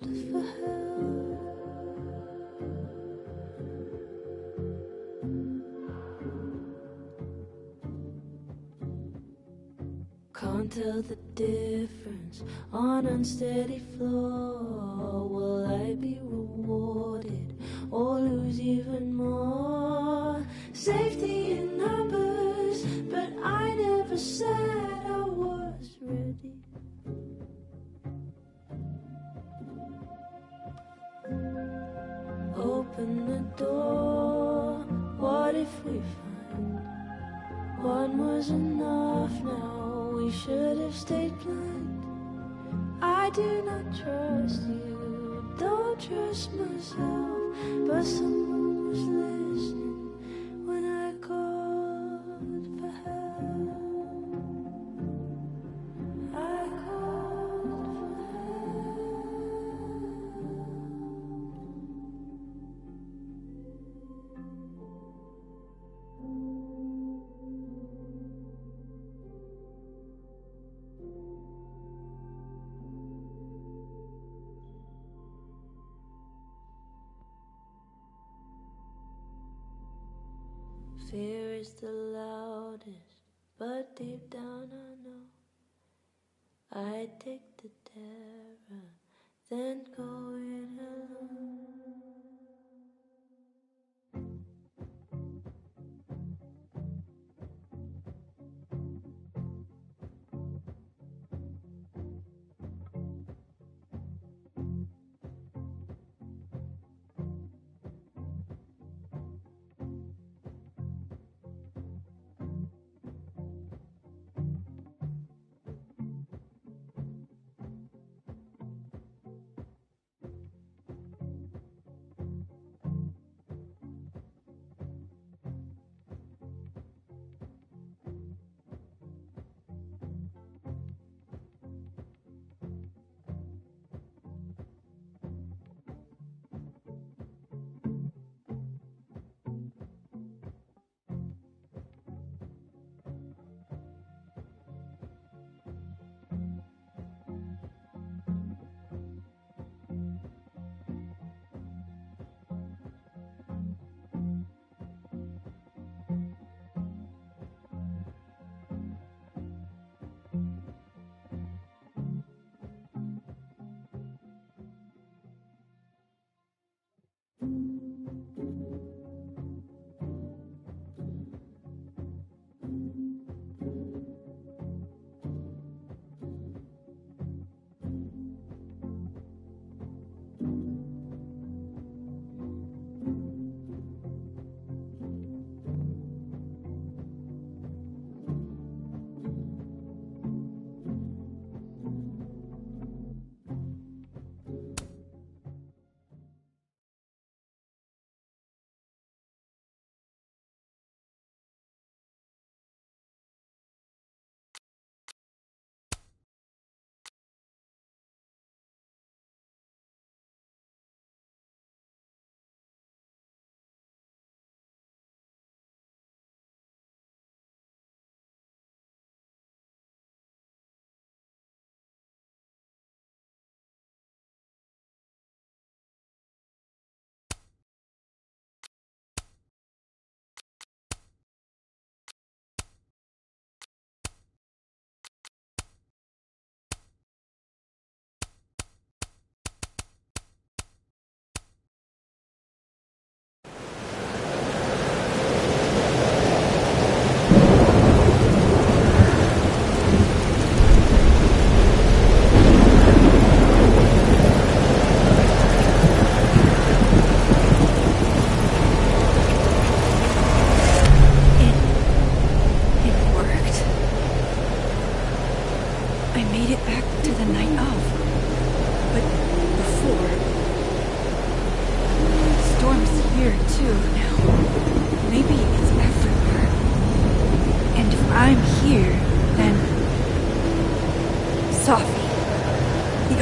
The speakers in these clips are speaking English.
for help. Can't tell the difference on unsteady floor. Will I be rewarded or lose even more? Safety in numbers, but I never said I was ready. Open the door, what if we find one was enough now? We should have stayed blind. I do not trust you, don't trust myself, but someone was listening when I called for help. I called for Fear is the loudest, but deep down I know I take the terror, then go it alone.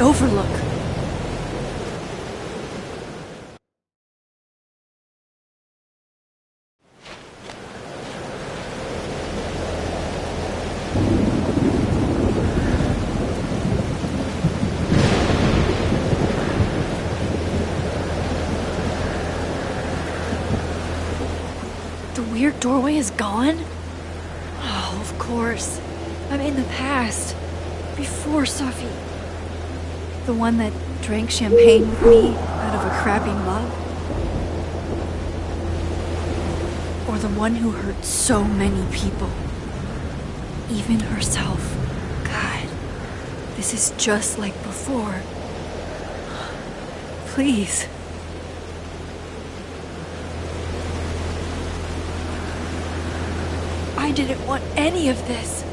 Overlook. weird doorway is gone? Oh, of course. I'm in the past. Before Sophie. The one that drank champagne with me out of a crappy mug? Or the one who hurt so many people? Even herself. God, this is just like before. Please. I didn't want any of this.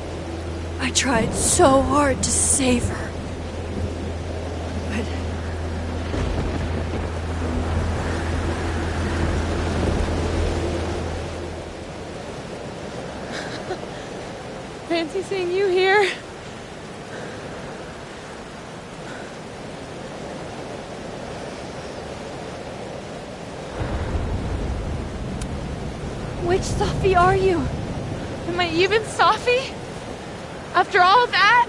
I tried so hard to save her. But... Fancy seeing you here. Which Sophie are you? Am I even Sophie? After all that?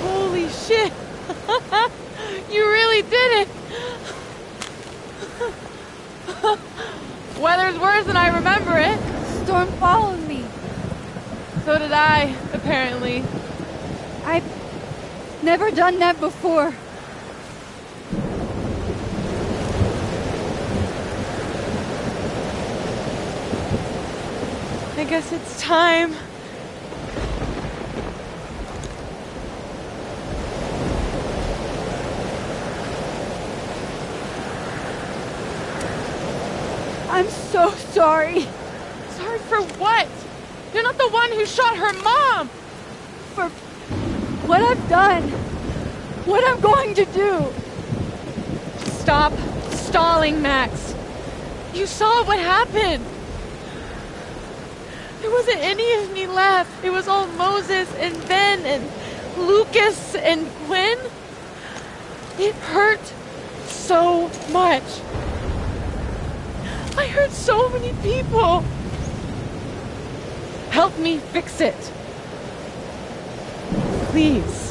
Holy shit! You really did it! Weather's worse than I remember it. Storm followed me. So did I, apparently. I've never done that before. I guess it's time. I'm so sorry. Sorry for what? You're not the one who shot her mom! For what I've done. What I'm going to do. Stop stalling, Max. You saw what happened. There wasn't any of me left. It was all Moses and Ben and Lucas and Gwen. It hurt so much. I hurt so many people. Help me fix it. Please.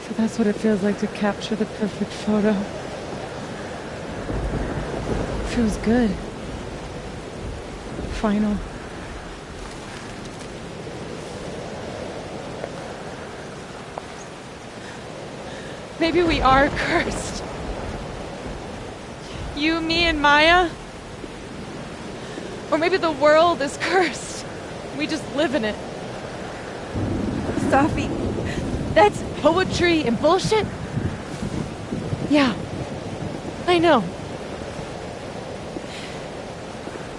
So that's what it feels like to capture the perfect photo. It feels good. Final. Maybe we are cursed. You, me, and Maya. Or maybe the world is cursed. We just live in it. Sophie, that's Poetry and bullshit? Yeah. I know.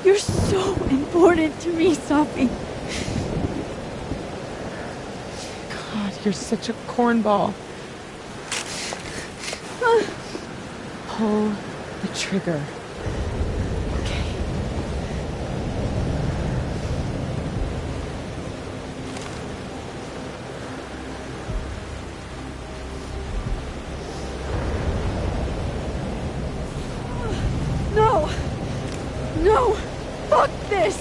You're so important to me, Sophie. God, you're such a cornball. Pull the trigger. Okay. No! No! Fuck this!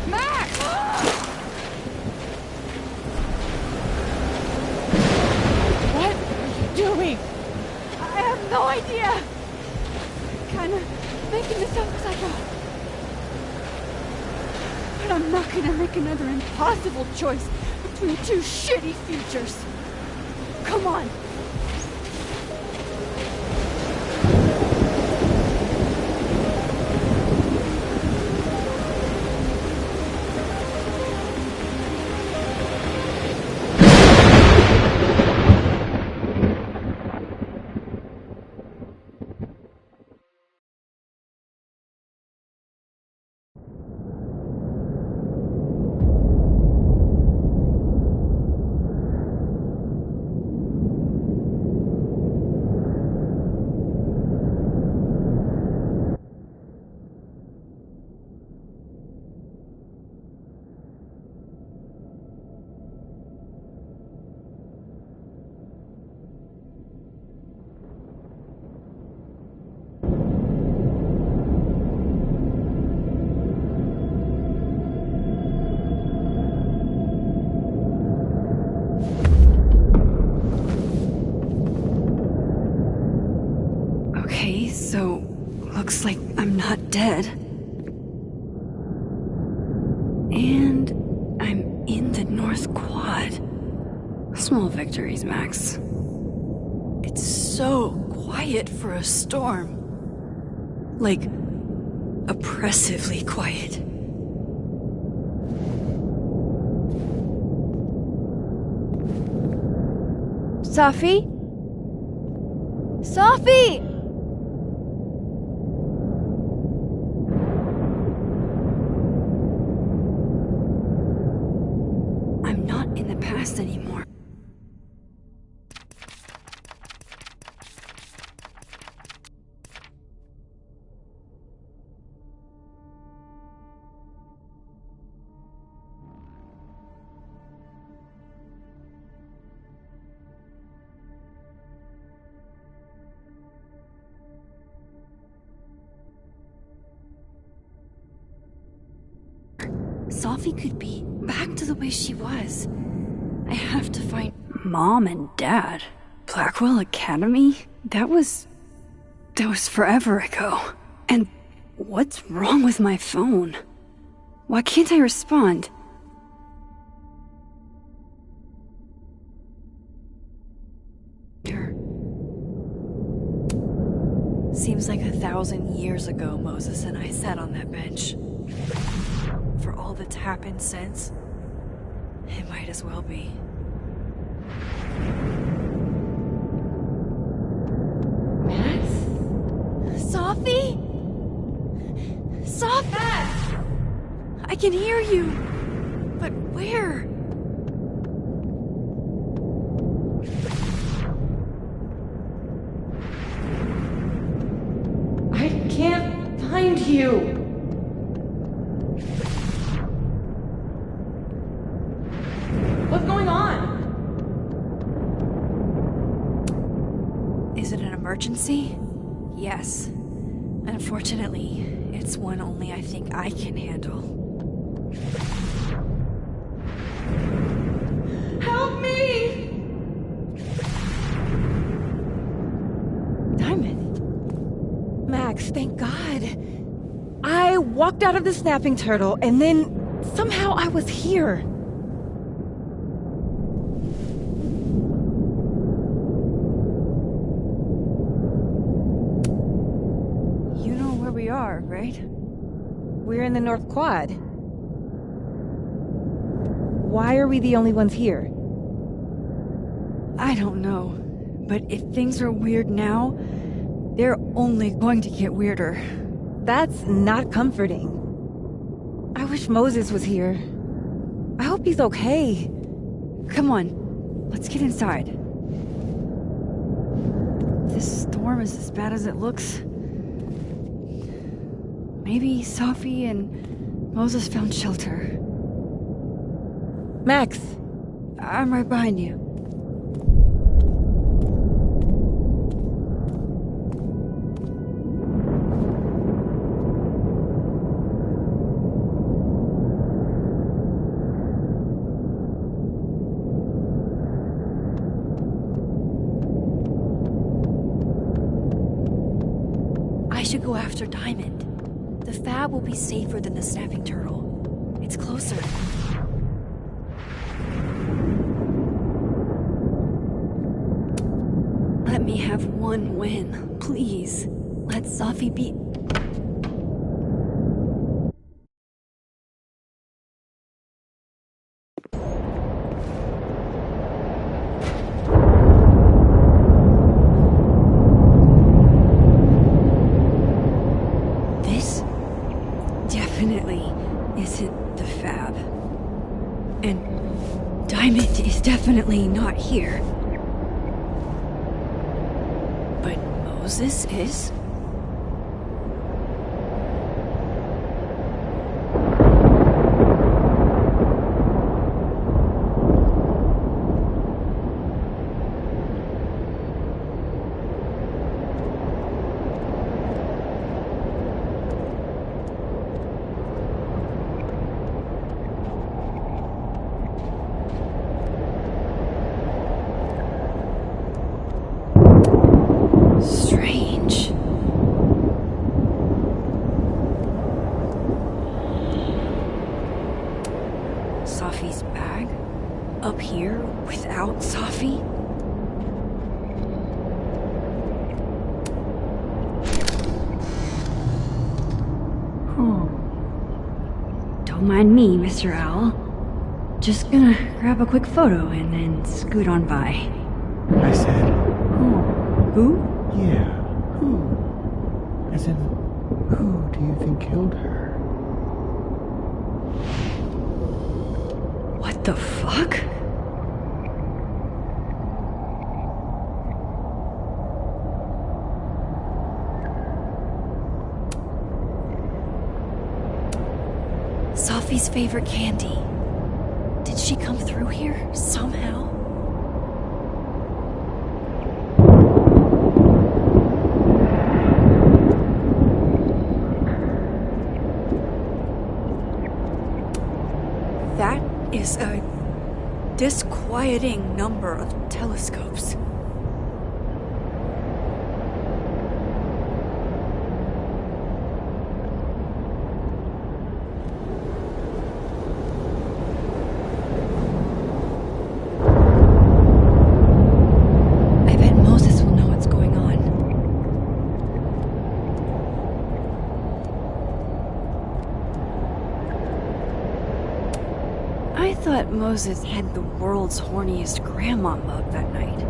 Max! What are you doing? I have no idea! Kinda making this up as I go. But I'm not gonna make another impossible choice between two shitty futures. Come on. dead. And I'm in the North Quad. Small victories, Max. It's so quiet for a storm. Like, oppressively quiet. Safi? Safi! I'm not in the past anymore. Safi could be back to the way she was. I have to find Mom and Dad. Blackwell Academy? That was forever ago. And what's wrong with my phone? Why can't I respond? Seems like 1,000 years ago Moses and I sat on that bench. For all that's happened since, it might as well be. Max? Safi? Safi! I can hear you! But where? I can't find you! What's going on? Is it an emergency? Yes. Unfortunately, it's one only I think I can handle. Help me! Diamond? Max, thank God. I walked out of the snapping turtle, and then somehow I was here. You know where we are, right? We're in the North Quad. Why are we the only ones here? I don't know. But if things are weird now, they're only going to get weirder. That's not comforting. I wish Moses was here. I hope he's okay. Come on, let's get inside. This storm is as bad as it looks. Maybe Safi and Moses found shelter. Max, I'm right behind you. I should go after Diamond. The Fab will be safer than the snapping turtle. It's closer. Let me have one win, please. Let Safi beat... This definitely isn't the Fab. And Diamond is definitely not here. But Moses is? Strange. up here without Safi? Don't mind me, Mr. Owl. Just gonna grab a quick photo and then scoot on by. I said, who? Who? Yeah, who? As in, who do you think killed her? What the fuck? Safi's favorite candy. Did she come through here somehow? That is a disquieting number of telescopes. I bet Moses will know what's going on. I thought Moses had the world's horniest grandma mug that night.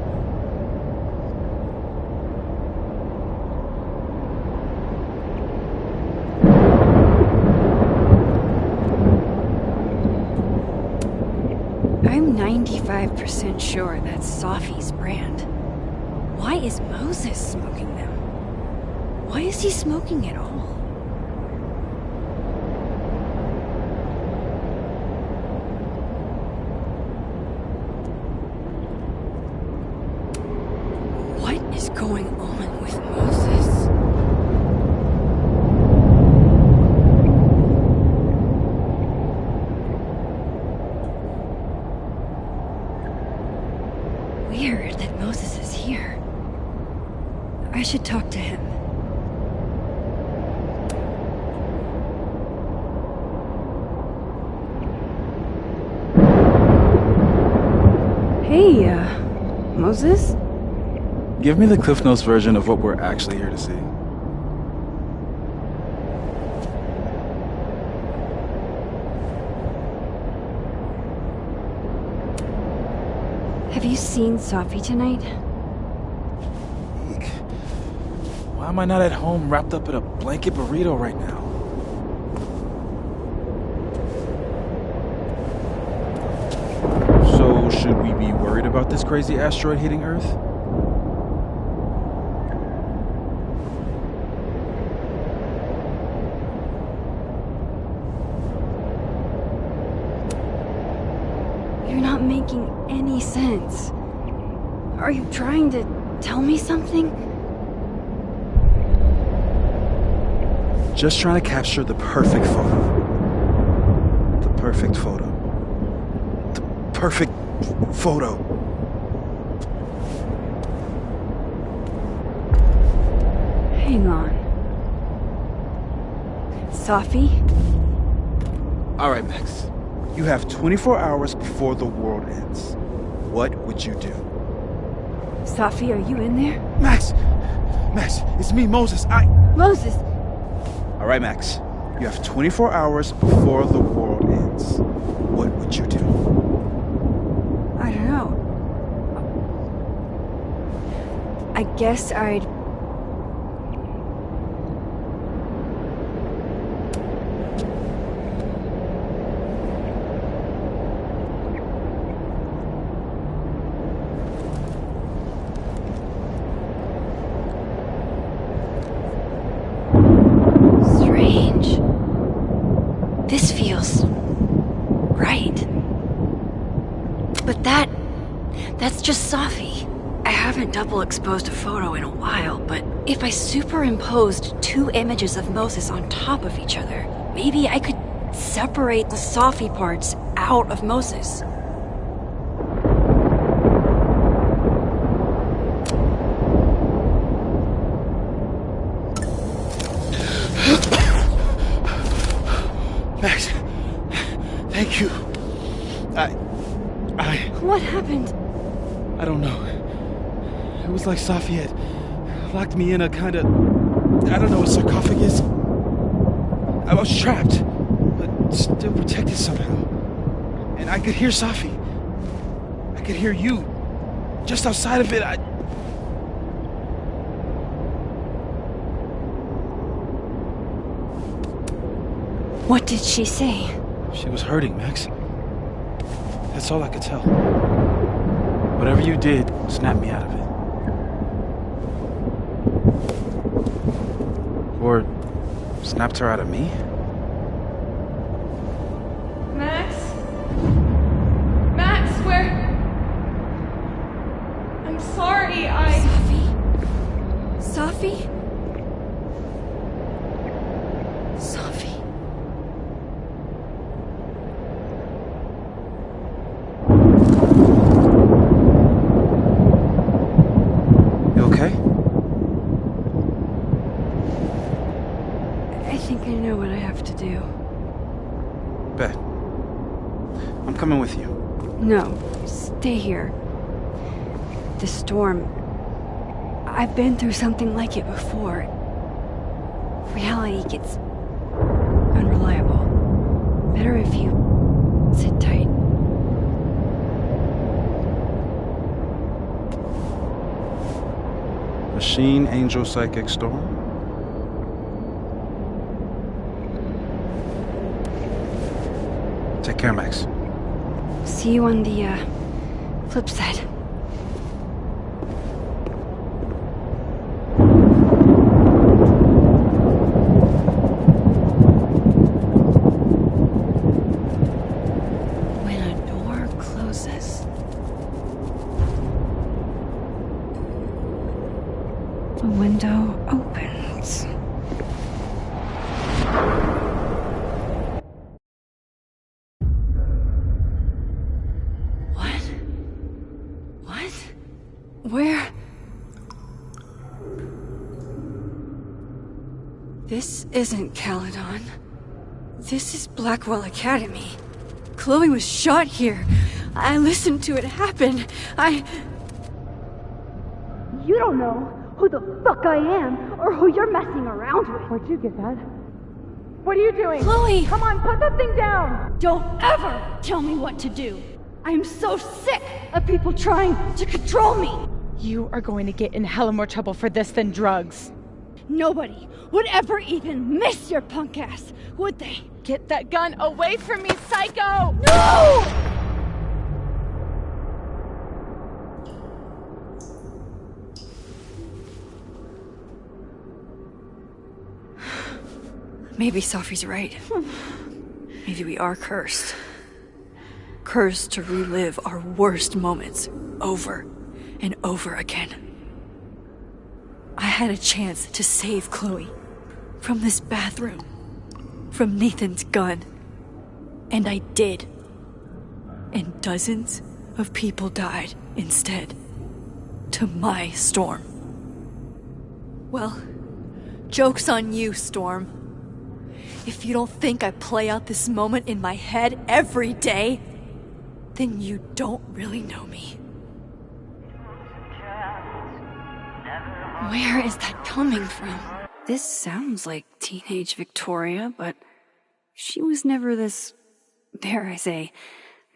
I'm 95% sure that's Safi's brand. Why is Moses smoking them? Why is he smoking at all? What is going on with Moses? Weird that Moses is here. I should talk to him. Hey, Moses? Give me the Cliff Notes version of what we're actually here to see. Have you seen Safi tonight? Eek. Why am I not at home wrapped up in a blanket burrito right now? So, should we be worried about this crazy asteroid hitting Earth? You're not making any sense. Are you trying to tell me something? Just trying to capture the perfect photo. The perfect photo. The perfect photo. Hang on. Safi? All right, Max. You have 24 hours before the world ends. What would you do? Safi, are you in there? Max! Max, it's me, Moses. Moses! All right, Max. You have 24 hours before the world ends. What would you do? I don't know. I guess I'd... Strange. This feels... right. But that's just Safi. I haven't double exposed a photo in a while, but if I superimposed two images of Moses on top of each other, maybe I could separate the Safi parts out of Moses. Max, thank you. What happened? I don't know. It was like Safi had locked me in a kind of, I don't know, a sarcophagus. I was trapped, but still protected somehow. And I could hear Safi. I could hear you. Just outside of it, What did she say? She was hurting, Max. That's all I could tell. Whatever you did, snapped me out of it. Or snapped her out of me? Max? Max, where? I'm sorry, Safi? Safi? You okay? I think I know what I have to do. Bet. I'm coming with you. No, stay here. The storm. I've been through something like it before. Reality gets unreliable. Better if you sit tight. Machine, Angel, Psychic, Storm? Take care, Max. See you on the, flip side. When a door closes, a window opens. What? Where? This isn't Caledon. This is Blackwell Academy. Chloe was shot here. I listened to it happen. You don't know who the fuck I am or who you're messing around with. Where'd you get that? What are you doing? Chloe! Come on, put that thing down! Don't ever tell me what to do. I'm so sick of people trying to control me. You are going to get in hella more trouble for this than drugs. Nobody would ever even miss your punk ass, would they? Get that gun away from me, psycho! No! Maybe Safi's right. Maybe we are cursed. Cursed to relive our worst moments over and over again. I had a chance to save Chloe from this bathroom, from Nathan's gun, and I did. And dozens of people died instead, to my Storm. Well, joke's on you, Storm. If you don't think I play out this moment in my head every day, then you don't really know me. Where is that coming from? This sounds like teenage Victoria, but she was never this, dare I say,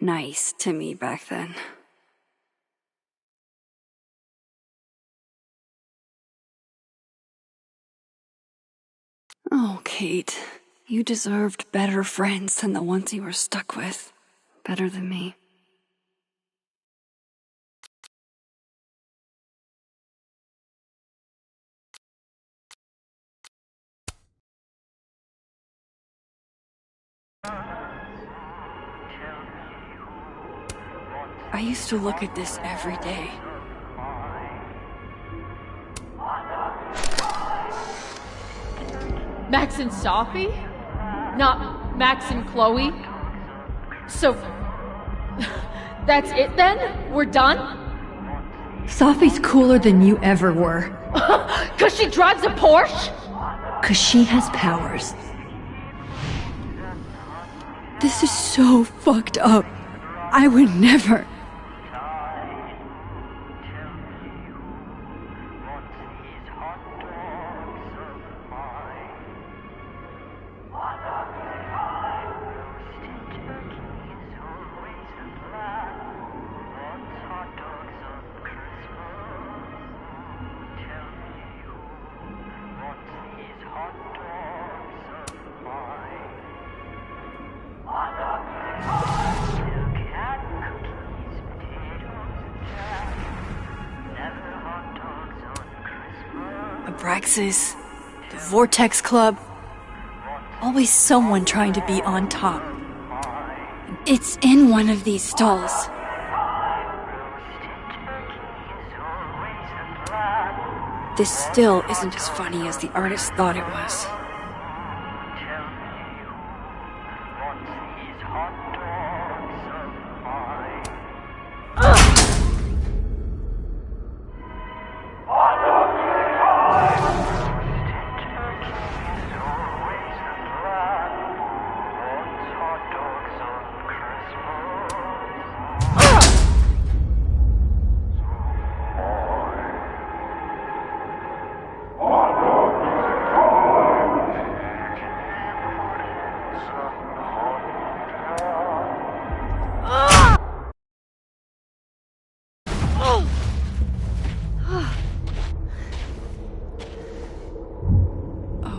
nice to me back then. Oh, Kate, you deserved better friends than the ones you were stuck with. Better than me. I used to look at this every day. Max and Safi? Not Max and Chloe? So, that's it then? We're done? Safi's cooler than you ever were. 'Cause she drives a Porsche? 'Cause she has powers. This is so fucked up. I would never. Abraxas, the Vortex Club, always someone trying to be on top. It's in one of these stalls. This still isn't as funny as the artist thought it was.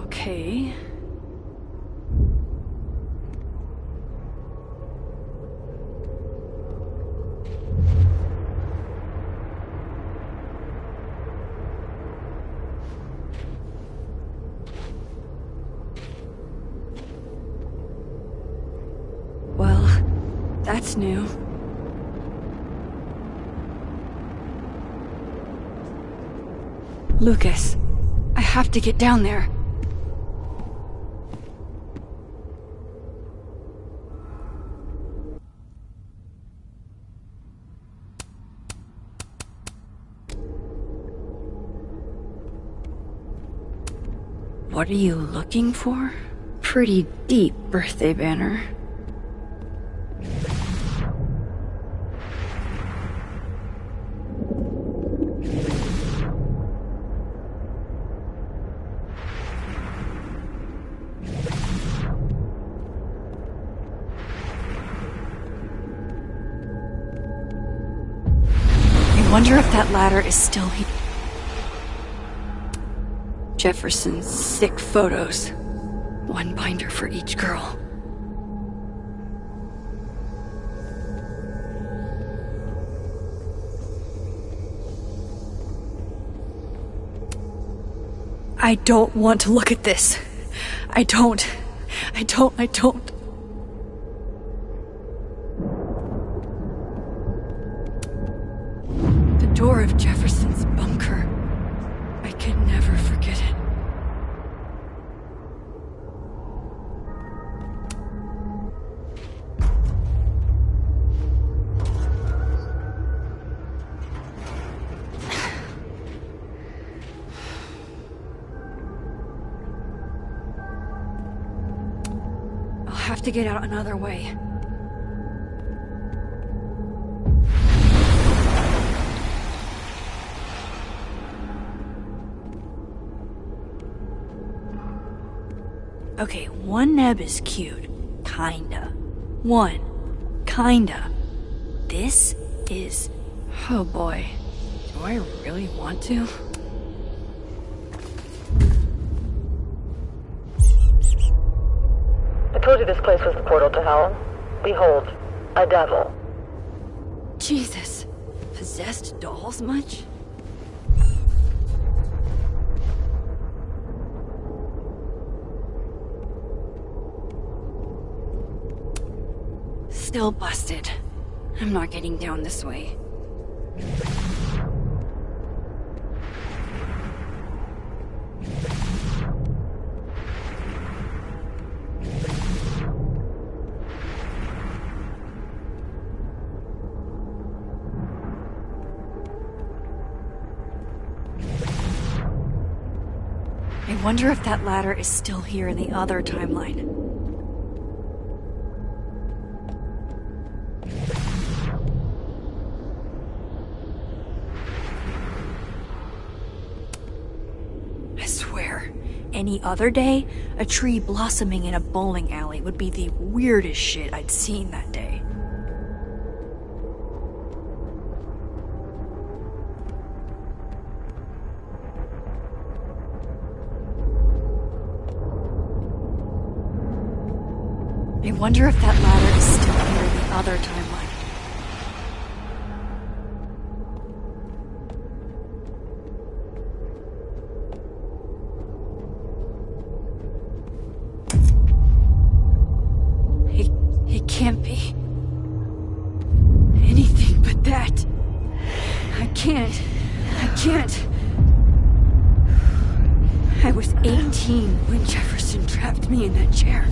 Okay. Well, that's new. Lucas, I have to get down there. What are you looking for? Pretty deep birthday banner. I wonder if that ladder is still here. Jefferson's sick photos. One binder for each girl. I don't want to look at this. I don't. The door of Jefferson's bunker. I can never forget it. I'll have to get out another way. Okay, one neb is cute. Kinda. Kinda. This is... Oh boy. Do I really want to? I told you this place was the portal to hell. Behold, a devil. Jesus. Possessed dolls much? Still busted. I'm not getting down this way. I wonder if that ladder is still here in the other timeline. any other day, a tree blossoming in a bowling alley would be the weirdest shit I'd seen that day. I wonder if that ladder is still here in the other timeline. It can't be anything but that. I can't. I was 18 when Jefferson trapped me in that chair.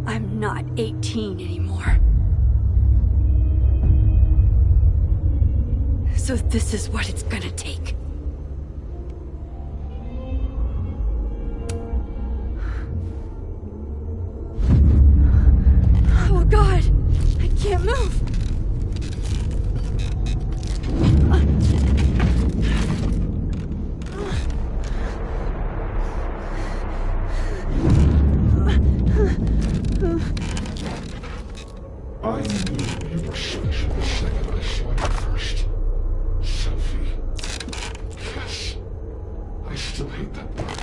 I'm not 18 anymore. So this is what it's gonna take. Oh God, I can't move. I knew you were special the second I saw you first. Sophie. Yes. I still hate that word.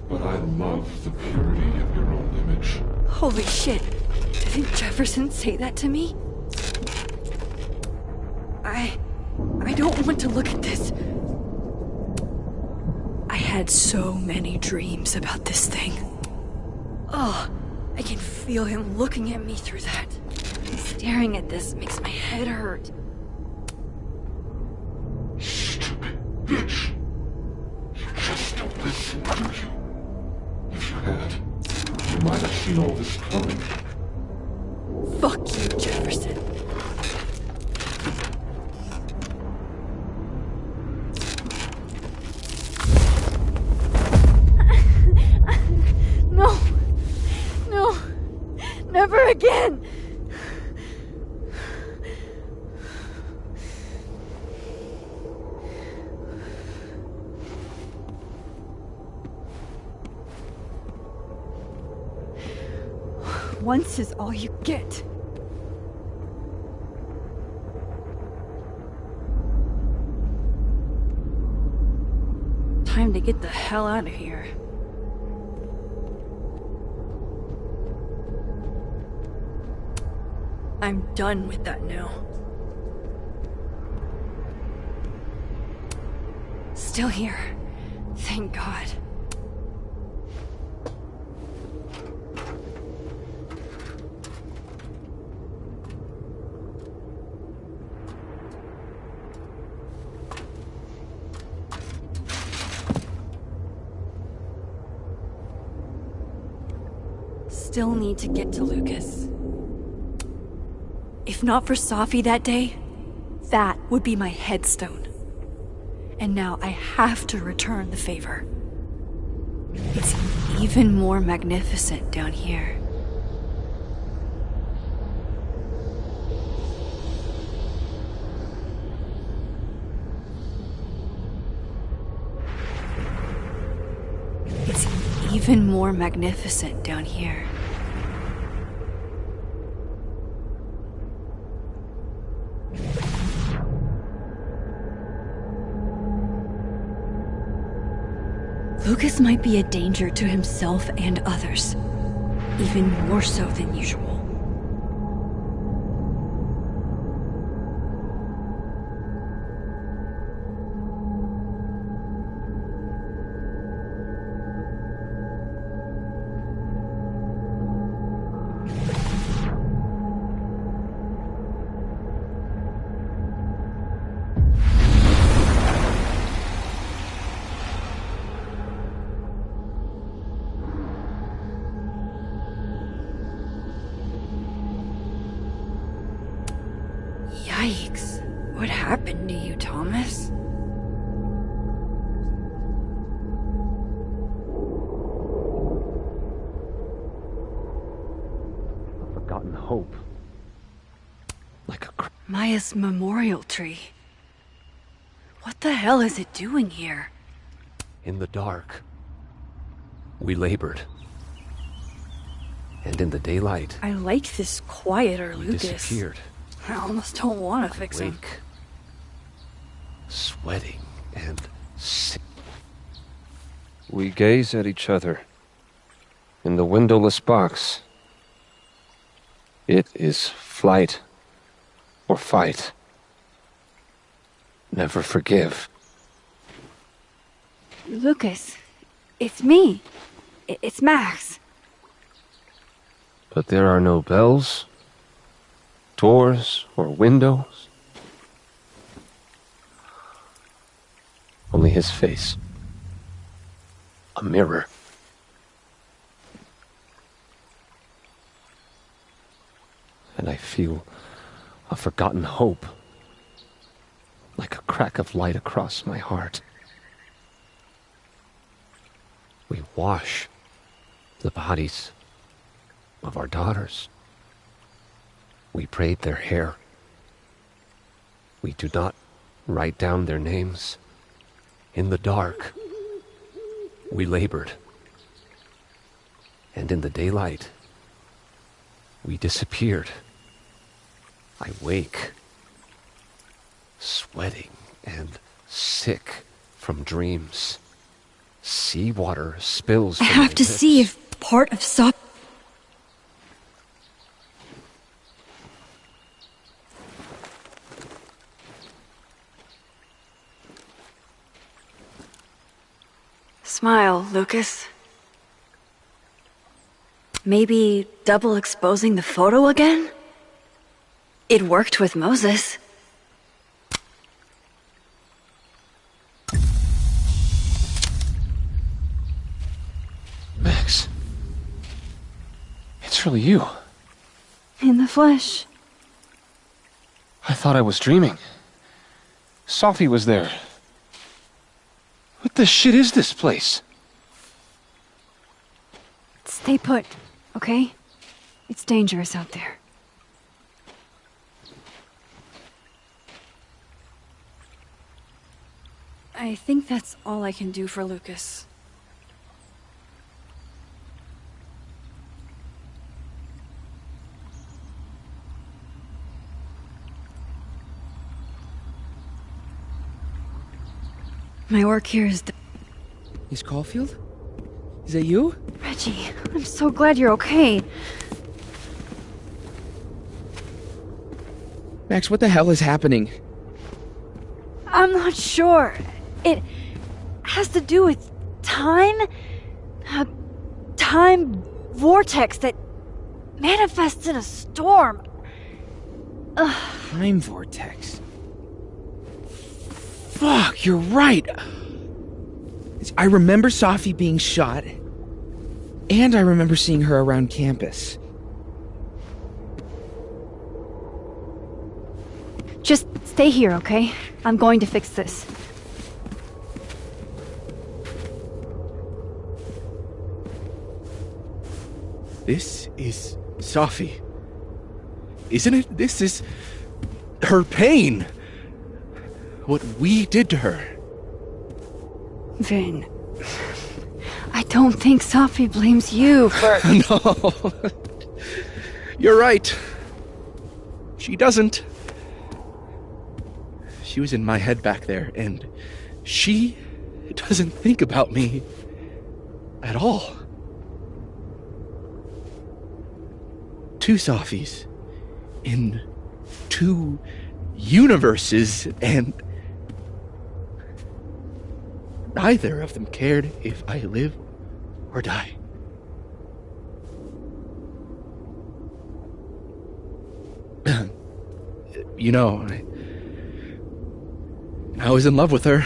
But I love the purity of your own image. Holy shit. Didn't Jefferson say that to me? I don't want to look at this. I had so many dreams about this thing. Oh, I can feel him looking at me through that. Staring at this makes my head hurt. Stupid bitch. You just don't listen, do you? If you had, you might have seen all this coming. Fuck you, Jefferson. No, never again. Once is all you get. Time to get the hell out of here. I'm done with that now. Still here. Thank God. Still need to get to Lucas. If not for Safi that day, that would be my headstone. And now I have to return the favor. It's even more magnificent down here. It's even more magnificent down here. Lucas might be a danger to himself and others, even more so than usual. Yikes. What happened to you, Thomas? A forgotten hope. Like a Maya's memorial tree. What the hell is it doing here? In the dark, we labored. And in the daylight, I like this quieter we Lucas. disappeared. I almost don't want to fix him. Awake, sweating and sick. We gaze at each other in the windowless box. It is flight or fight. Never forgive. Lucas, it's me. It's Max. But there are no bells, doors, or windows. Only his face. A mirror. And I feel a forgotten hope, like a crack of light across my heart. We wash the bodies of our daughters. We braid their hair. We do not write down their names. In the dark, we labored. And in the daylight, we disappeared. I wake, sweating and sick from dreams. Seawater spills from I have my to lips. see if part of Sophie... Smile, Lucas. Maybe double exposing the photo again? It worked with Moses. Max. It's really you. In the flesh. I thought I was dreaming. Sophie was there. What the shit is this place? Stay put, okay? It's dangerous out there. I think that's all I can do for Lucas. My work here is Is Caulfield? Is that you? Reggie, I'm so glad you're okay. Max, what the hell is happening? I'm not sure. It has to do with time? A time vortex that manifests in a storm. Time vortex. Fuck, you're right. I remember Sophie being shot, and I remember seeing her around campus. Just stay here, okay? I'm going to fix this. This is Sophie. Isn't it? This is her pain. What we did to her. Vin, I don't think Sophie blames you for... No. You're right. She doesn't. She was in my head back there, and she doesn't think about me at all. Two Sophies in two universes, and neither of them cared if I live or die. You know, I was in love with her.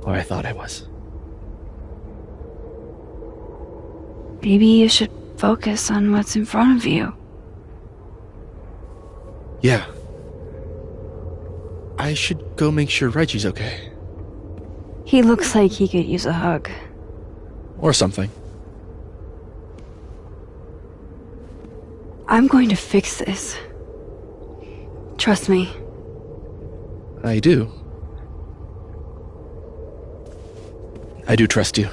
Or I thought I was. Maybe you should focus on what's in front of you. Yeah. I should go make sure Reggie's okay. He looks like he could use a hug. Or something. I'm going to fix this. Trust me. I do. I do trust you.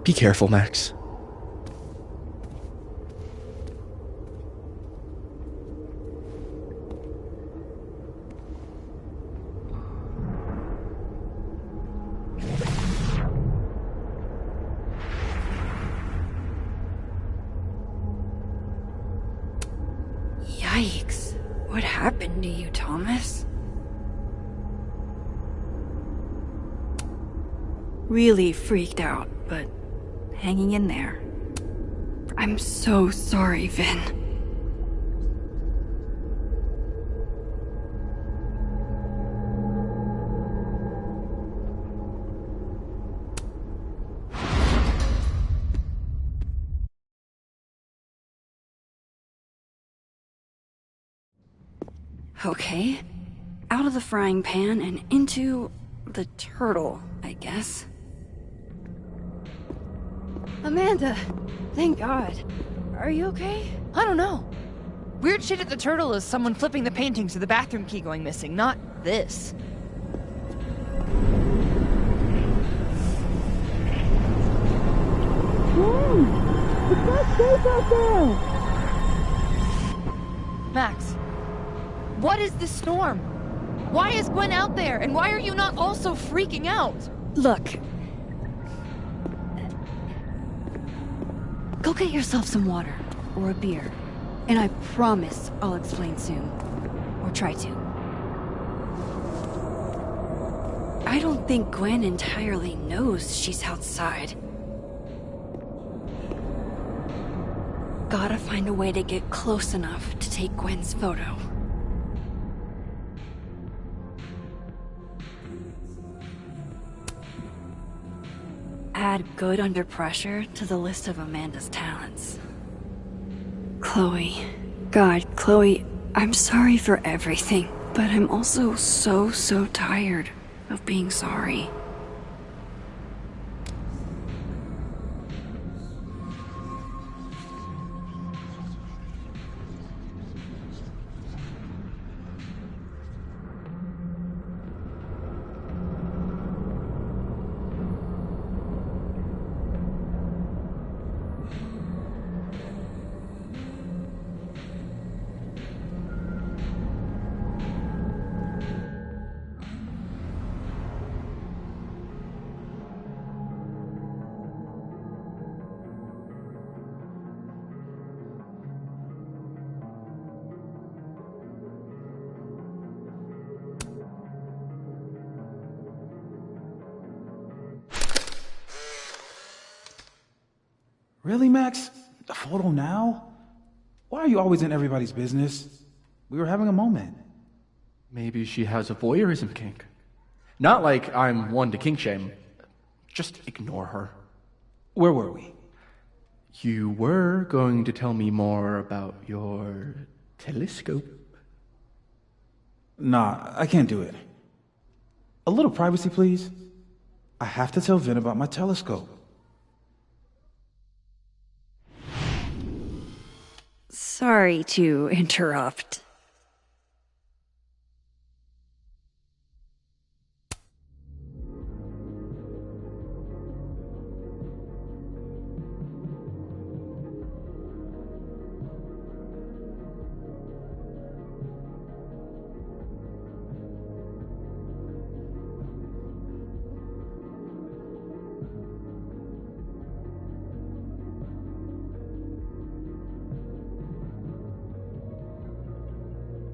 Be careful, Max. Yikes. What happened to you, Thomas? Really freaked out, but hanging in there. I'm so sorry, Vin. Okay. Out of the frying pan and into the turtle, I guess. Amanda, Thank God. Are you okay? I don't know. Weird shit at the turtle is someone flipping the paintings or the bathroom key going missing, not this. It's not safe out there! Max, what is this storm? Why is Gwen out there, and why are you not also freaking out? Look. Go get yourself some water, or a beer. And I promise I'll explain soon. Or try to. I don't think Gwen entirely knows she's outside. Gotta find a way to get close enough to take Gwen's photo. Add good under pressure to the list of Amanda's talents. Chloe. God, Chloe, I'm sorry for everything, but I'm also so tired of being sorry. Really, Max? The photo now? Why are you always in everybody's business? We were having a moment. Maybe she has a voyeurism kink. Not like I'm one to kink shame. Just ignore her. Where were we? You were going to tell me more about your telescope. Nah, I can't do it. A little privacy, please. I have to tell Vin about my telescope. Sorry to interrupt.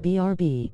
BRB.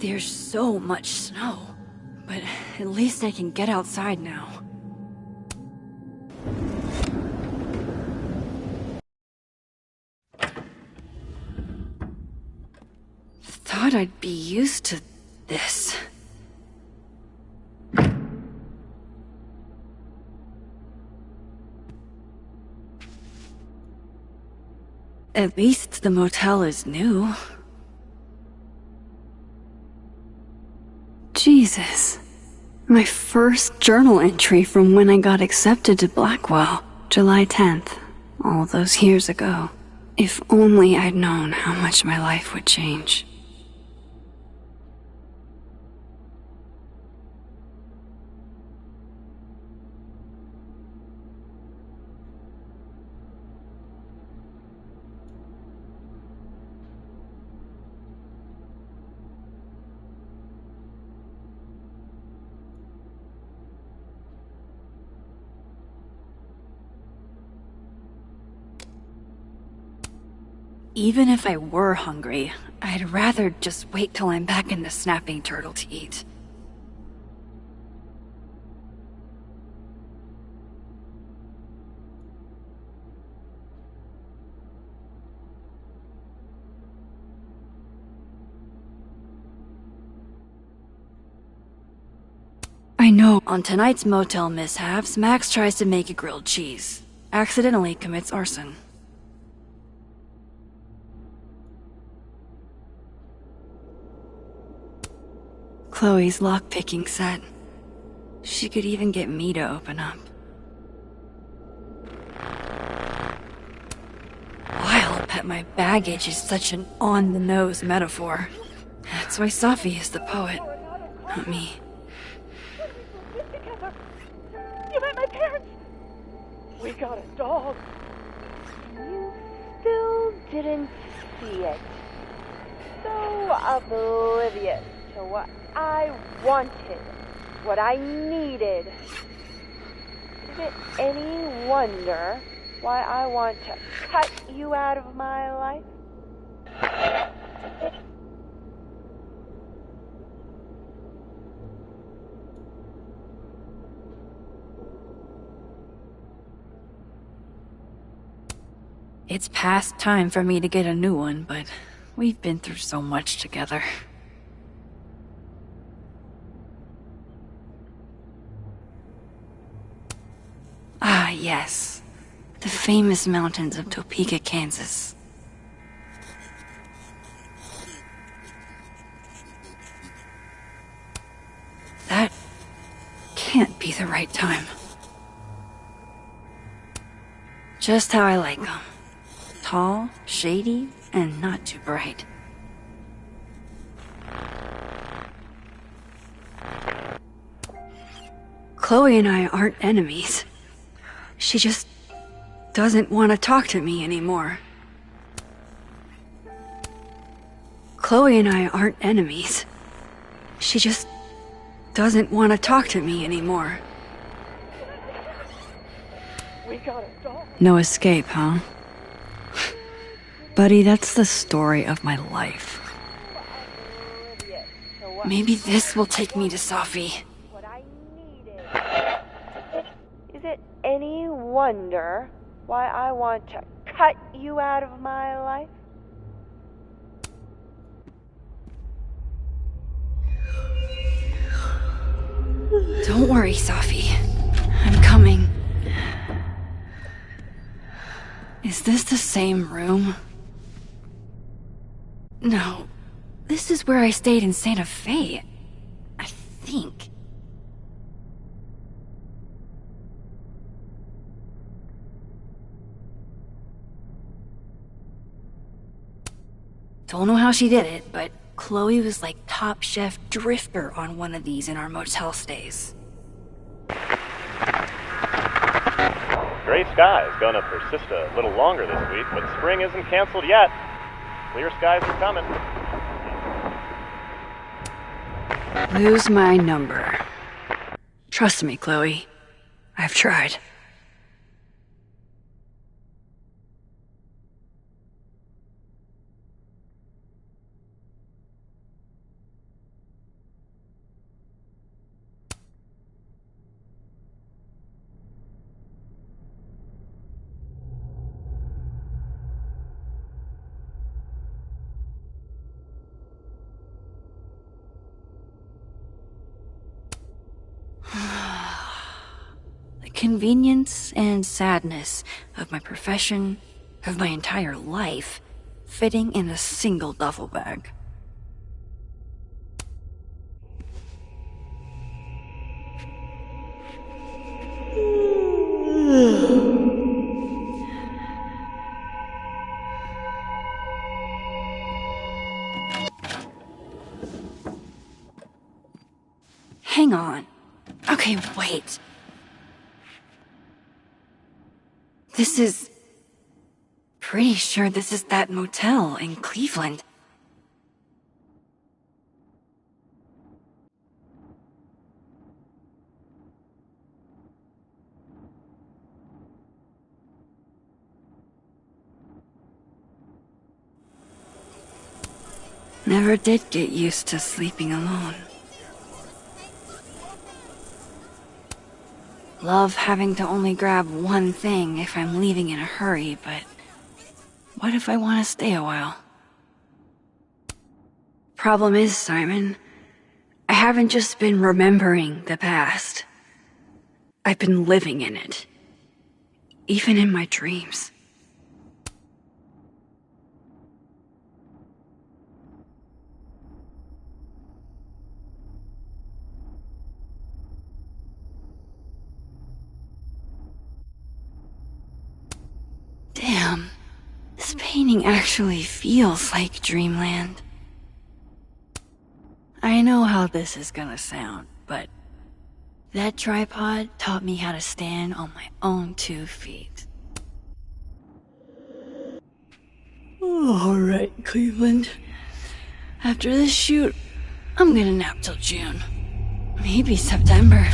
There's so much snow, but at least I can get outside now. Thought I'd be used to this. At least the motel is new. Jesus. My first journal entry from when I got accepted to Blackwell, July 10th, all those years ago. If only I'd known how much my life would change. Even if I were hungry, I'd rather just wait till I'm back in the Snapping Turtle to eat. I know. On tonight's motel mishaps, Max tries to make a grilled cheese. Accidentally commits arson. Chloe's lockpicking set. She could even get me to open up. Why I'll pet my baggage is such an on-the-nose metaphor. That's why Safi is the poet, not me. You met my parents! We got a dog. You still didn't see it. So oblivious to what I wanted, what I needed. Is it any wonder why I want to cut you out of my life? It's past time for me to get a new one, but we've been through so much together. Ah, yes. The famous mountains of Topeka, Kansas. That can't be the right time. Just how I like them. Tall, shady, and not too bright. Chloe and I aren't enemies. She just doesn't want to talk to me anymore. Chloe and I aren't enemies. She just doesn't want to talk to me anymore. We got a dog. No escape, huh? Buddy, that's the story of my life. Maybe this will take me to Safi. Is it any wonder why I want to cut you out of my life? Don't worry, Safi. I'm coming. Is this the same room? No. This is where I stayed in Santa Fe. I think. Don't know how she did it, but Chloe was like Top Chef Drifter on one of these in our motel stays. Gray sky is gonna persist a little longer this week, but spring isn't canceled yet. Clear skies are coming. Lose my number. Trust me, Chloe. I've tried. convenience and sadness of my profession, of my entire life, fitting in a single duffel bag. Hang on. Okay, wait. Pretty sure this is that motel in Cleveland. Never did get used to sleeping alone. Love having to only grab one thing if I'm leaving in a hurry, but what if I want to stay a while? Problem is, Simon, I haven't just been remembering the past. I've been living in it. Even in my dreams. Damn, this painting actually feels like dreamland. I know how this is gonna sound, but that tripod taught me how to stand on my own 2 feet. Alright, Cleveland. After this shoot, I'm gonna nap till June. Maybe September.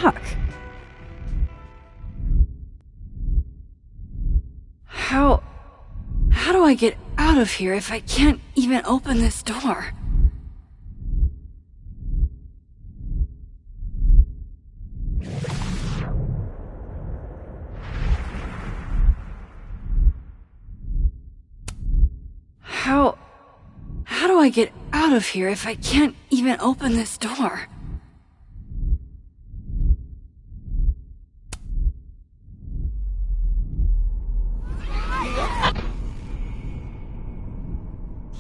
stuck. How do I get out of here if I can't even open this door? How do I get out of here if I can't even open this door?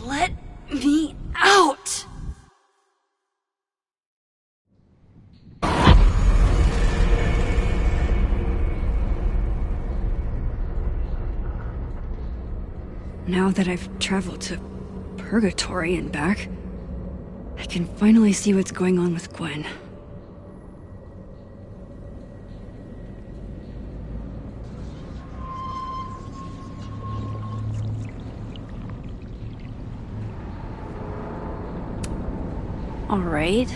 Let me out! Now that I've traveled to Purgatory and back, I can finally see what's going on with Gwen. Alright,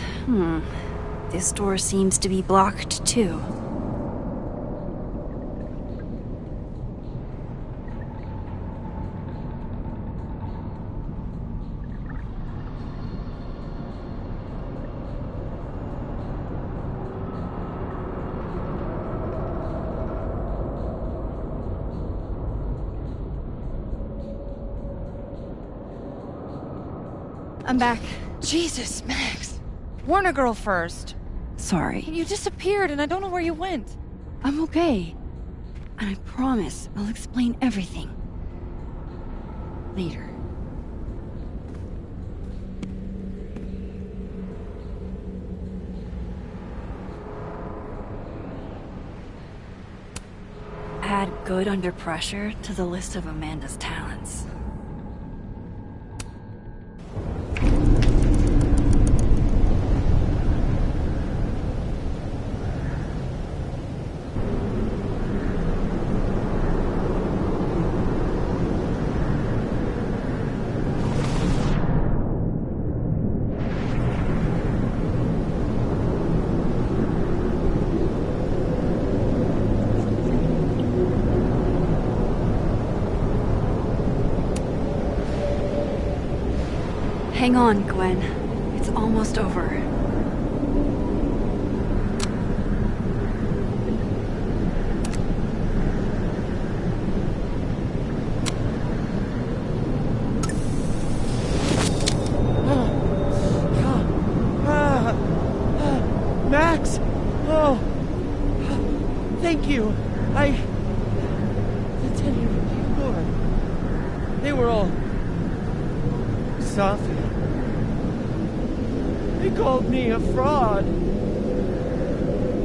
This door seems to be blocked too. I'm back. Jesus, Max. Warn a girl first. Sorry. You disappeared and I don't know where you went. I'm okay. And I promise I'll explain everything. Later. Add good under pressure to the list of Amanda's talents. Hang on, Gwen. It's almost over. Max! Oh! Thank you. The tenure of they were all... Sophie. They called me a fraud.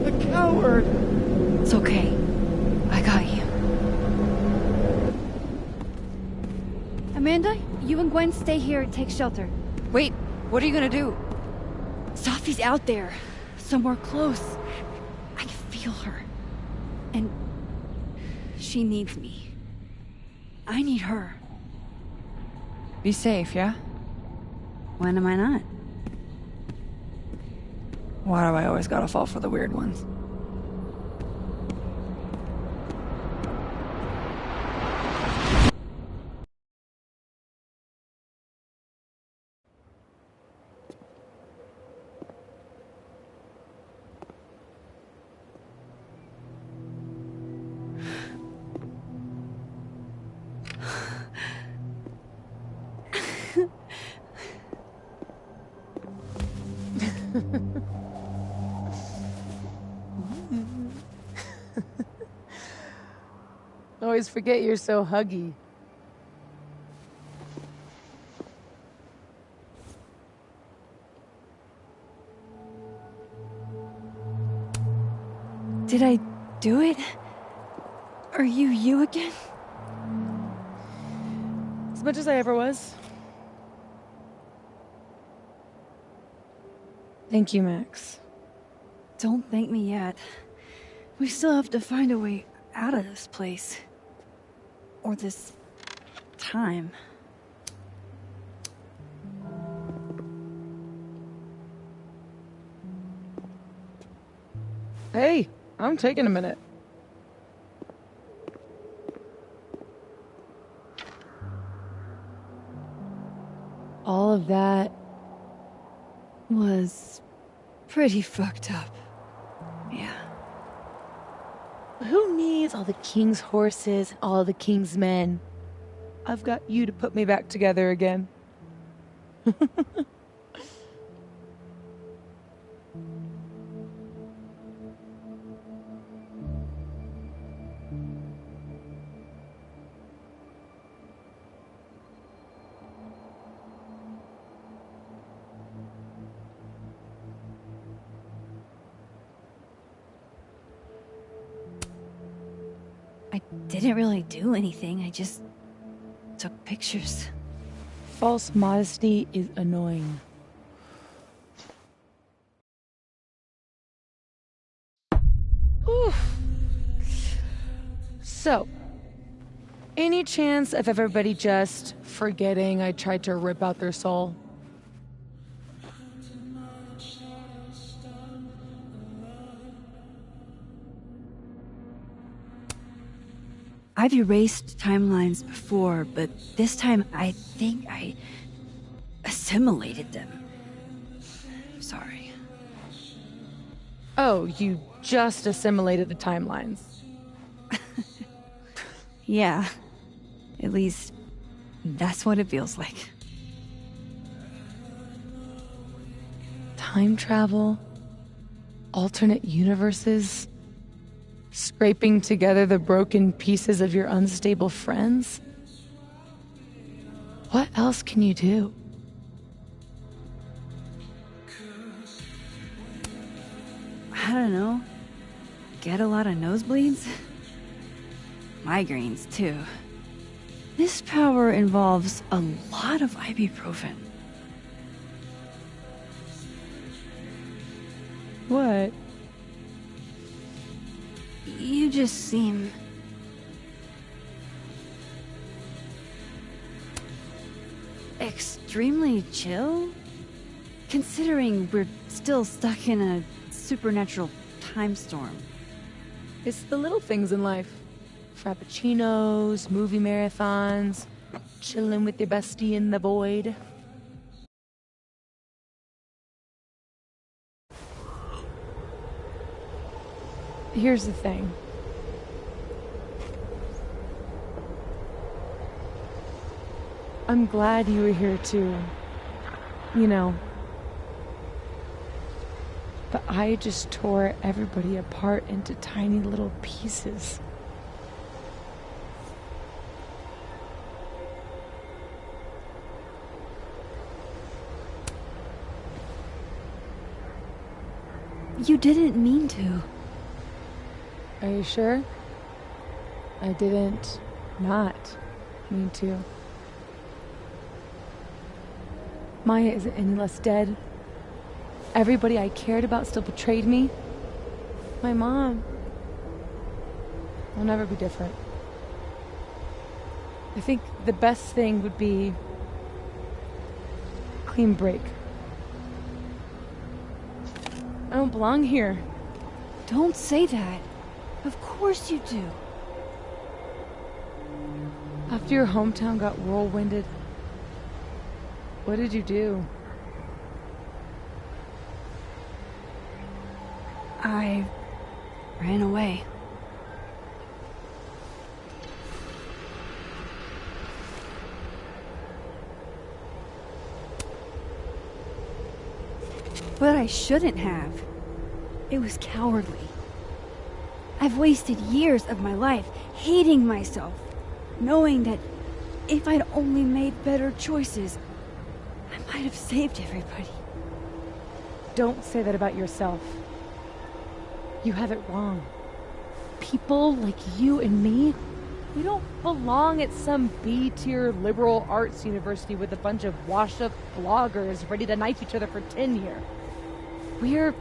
A coward. It's okay. I got you. Amanda, you and Gwen stay here and take shelter. Wait, what are you gonna do? Sophie's out there. Somewhere close. I feel her. And she needs me. I need her. Be safe, yeah? When am I not? Why do I always gotta fall for the weird ones? Always forget you're so huggy. Did I do it? Are you again? As much as I ever was. Thank you, Max. Don't thank me yet. We still have to find a way out of this place. Or this time. Hey, I'm taking a minute. All of that was pretty fucked up. Yeah. Who needs all the king's horses, all the king's men? I've got you to put me back together again. I didn't really do anything. I just took pictures. False modesty is annoying. Oof. So, any chance of everybody just forgetting I tried to rip out their soul? I've erased timelines before, but this time I think I assimilated them. Sorry. Oh, you just assimilated the timelines. Yeah. At least, that's what it feels like. Time travel? Alternate universes? Scraping together the broken pieces of your unstable friends? What else can you do? I don't know. Get a lot of nosebleeds? Migraines, too. This power involves a lot of ibuprofen. What? You just seem... extremely chill? Considering we're still stuck in a supernatural time storm. It's the little things in life. Frappuccinos, movie marathons, chilling with your bestie in the void. Here's the thing. I'm glad you were here too. You know. But I just tore everybody apart into tiny little pieces. You didn't mean to. Are you sure? I didn't not mean to. Maya isn't any less dead. Everybody I cared about still betrayed me. My mom will never be different. I think the best thing would be a clean break. I don't belong here. Don't say that. Of course you do. After your hometown got whirlwinded, what did you do? I ran away. But I shouldn't have. It was cowardly. I've wasted years of my life hating myself, knowing that if I'd only made better choices, I might have saved everybody. Don't say that about yourself. You have it wrong. People like you and me, we don't belong at some B-tier liberal arts university with a bunch of washed-up bloggers ready to knife each other for tenure. We're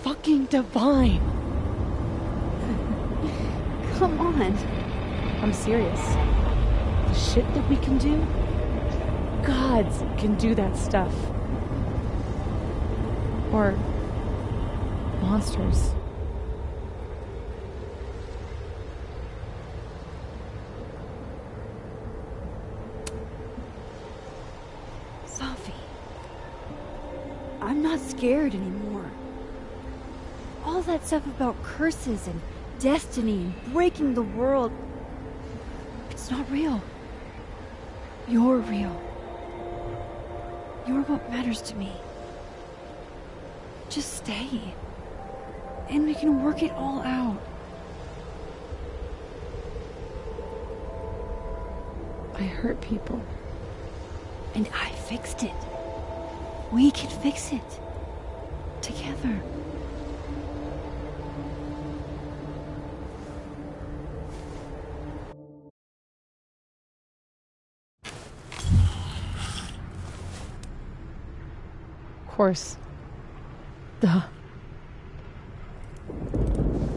fucking divine. Come on. I'm serious. The shit that we can do, gods can do that stuff. Or monsters. Safi, I'm not scared anymore. All that stuff about curses and destiny and breaking the world, it's not real. You're real. You're what matters to me. Just stay, and we can work it all out. I hurt people. And I fixed it. We can fix it. Together. Of course. Duh.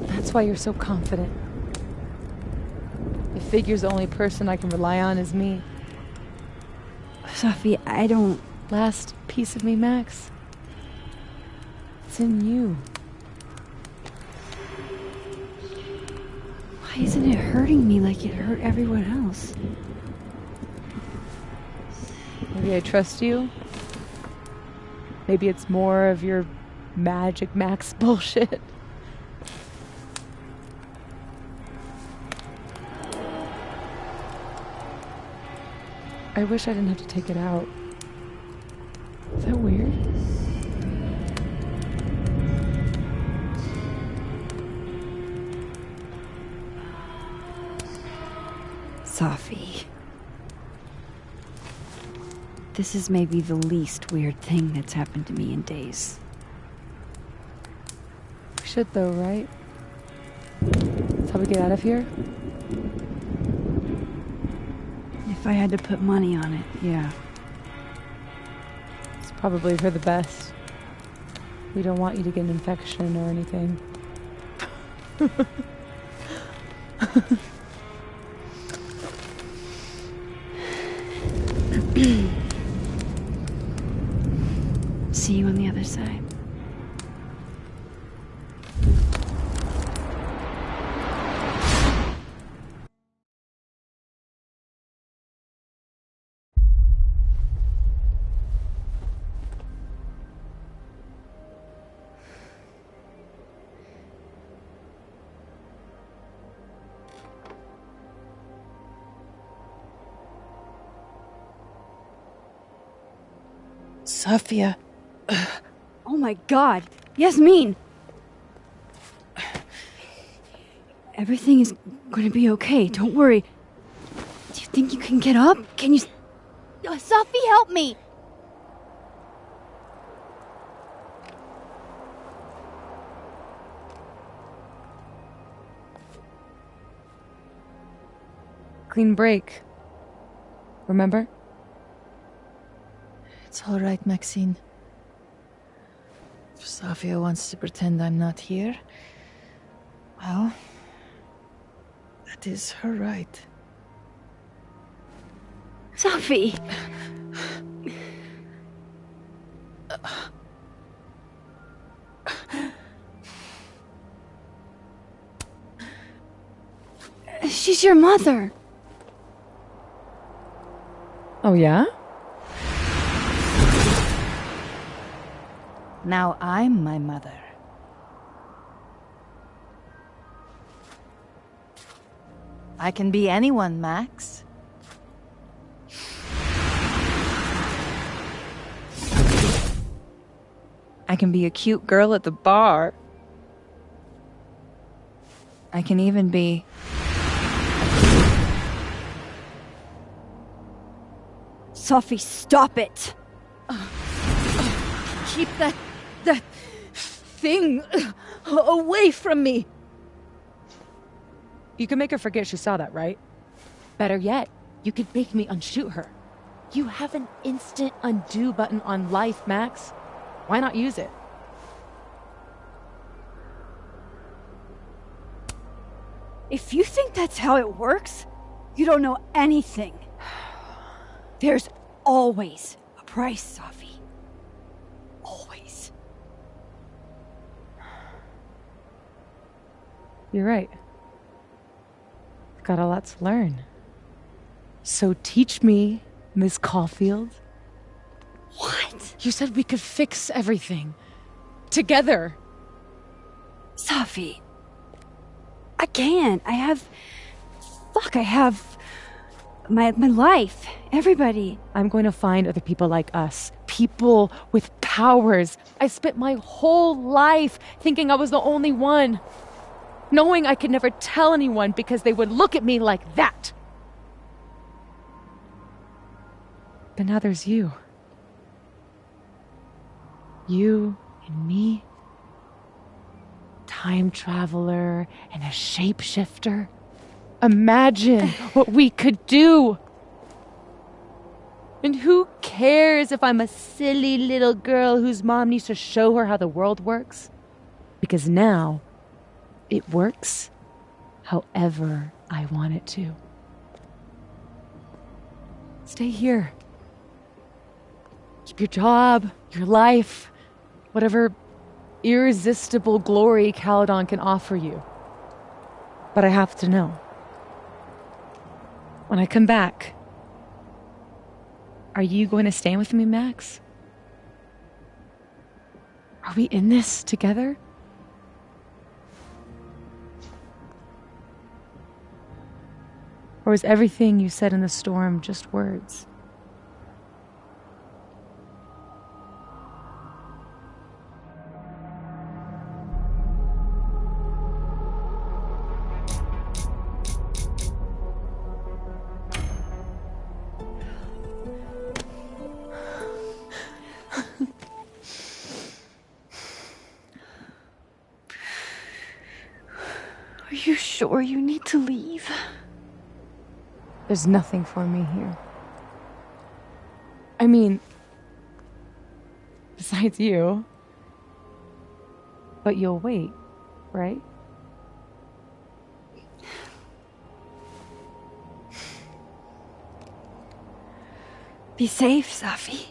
That's why you're so confident. It figures the only person I can rely on is me. Safi, I don't... Last piece of me, Max. It's in you. Why isn't it hurting me like it hurt everyone else? Maybe I trust you. Maybe it's more of your Magic Max bullshit. I wish I didn't have to take it out. Is that weird? Safi. This is maybe the least weird thing that's happened to me in days. We should though, right? That's how we get out of here? If I had to put money on it, yeah. It's probably for the best. We don't want you to get an infection or anything. See you on the other side. Safia. Oh my god! Yasmin! Everything is gonna be okay, don't worry. Do you think you can get up? Can you... Safi, help me! Clean break. Remember? It's all right, Maxine. If Safia wants to pretend I'm not here, well, that is her right. Safi! She's your mother. Oh, yeah? Now I'm my mother. I can be anyone, Max. I can be a cute girl at the bar. I can even be... Safi, stop it! Keep that thing away from me! You can make her forget she saw that, right? Better yet, you could make me unshoot her. You have an instant undo button on life, Max. Why not use it? If you think that's how it works, you don't know anything. There's always a price, Safi. Always. You're right. I've got a lot to learn. So teach me, Miss Caulfield. What? You said we could fix everything. Together. Safi. I can't. I have my life. Everybody. I'm going to find other people like us. People with powers. I spent my whole life thinking I was the only one. Knowing I could never tell anyone because they would look at me like that. But now there's you. You and me. Time traveler and a shapeshifter. Imagine what we could do. And who cares if I'm a silly little girl whose mom needs to show her how the world works? Because now, it works however I want it to. Stay here. Keep your job, your life, whatever irresistible glory Caledon can offer you. But I have to know. When I come back, are you going to stand with me, Max? Are we in this together? Or is everything you said in the storm just words? Are you sure you need to leave? There's nothing for me here. I mean, besides you. But you'll wait, right? Be safe, Safi.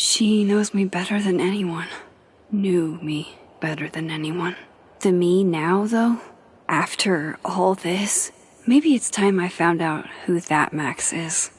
She knows me better than anyone. Knew me better than anyone. The me now, though, after all this, maybe it's time I found out who that Max is.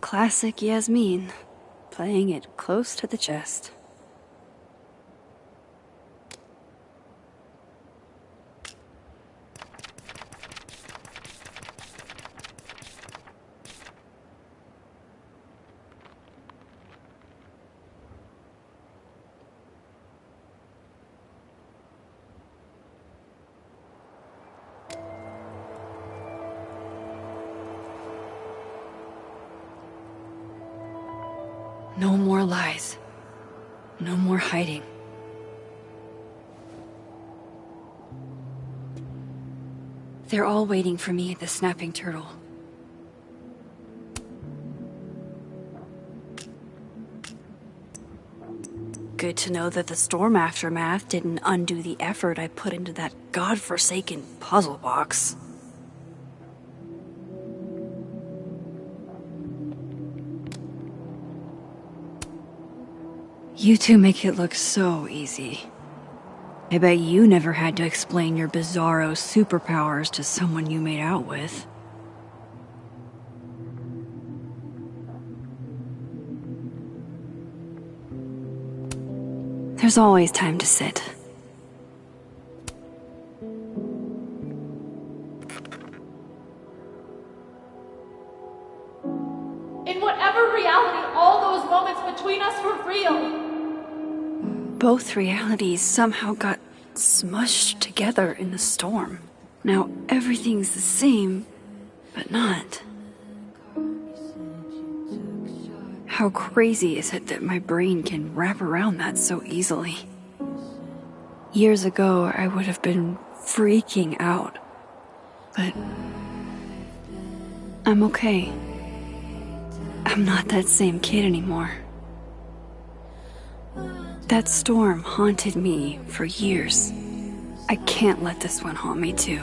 Classic Yasmin, playing it close to the chest. No more lies. No more hiding. They're all waiting for me at the Snapping Turtle. Good to know that the storm aftermath didn't undo the effort I put into that godforsaken puzzle box. You two make it look so easy. I bet you never had to explain your bizarro superpowers to someone you made out with. There's always time to sit. In whatever reality all those moments between us were real. Both realities somehow got smushed together in the storm. Now everything's the same, but not. How crazy is it that my brain can wrap around that so easily? Years ago, I would have been freaking out. But I'm okay. I'm not that same kid anymore. That storm haunted me for years. I can't let this one haunt me too.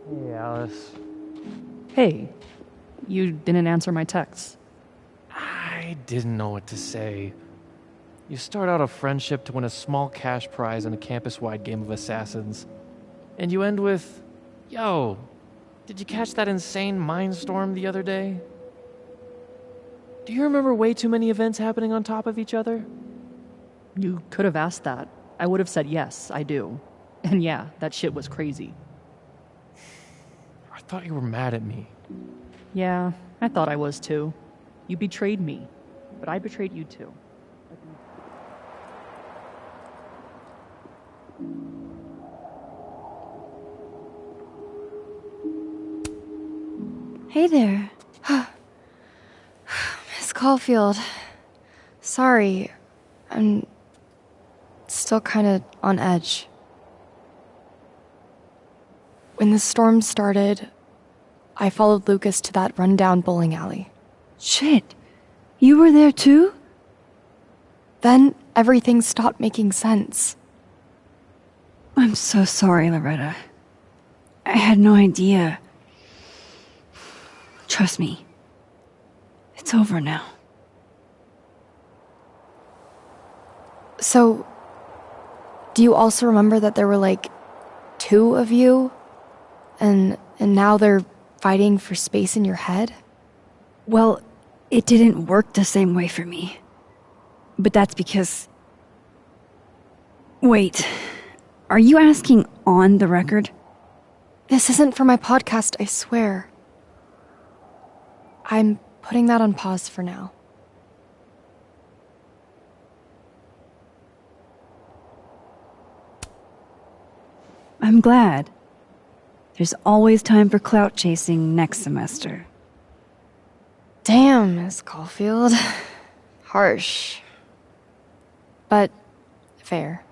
Hey, Alice. Hey, you didn't answer my texts. I didn't know what to say. You start out a friendship to win a small cash prize in a campus-wide game of assassins. And you end with, yo, did you catch that insane mindstorm the other day? Do you remember way too many events happening on top of each other? You could have asked that. I would have said yes, I do. And yeah, that shit was crazy. I thought you were mad at me. Yeah, I thought I was too. You betrayed me, but I betrayed you too. Hey there. Miss Caulfield. Sorry. I'm still kind of on edge. When the storm started, I followed Lucas to that rundown bowling alley. Shit. You were there too? Then everything stopped making sense. I'm so sorry, Loretta. I had no idea. Trust me. It's over now. So, do you also remember that there were like 2 of you? And now they're fighting for space in your head? Well, it didn't work the same way for me. But that's because... Wait, are you asking on the record? This isn't for my podcast, I swear. I'm putting that on pause for now. I'm glad. There's always time for clout chasing next semester. Damn, Miss Caulfield. Harsh. But fair.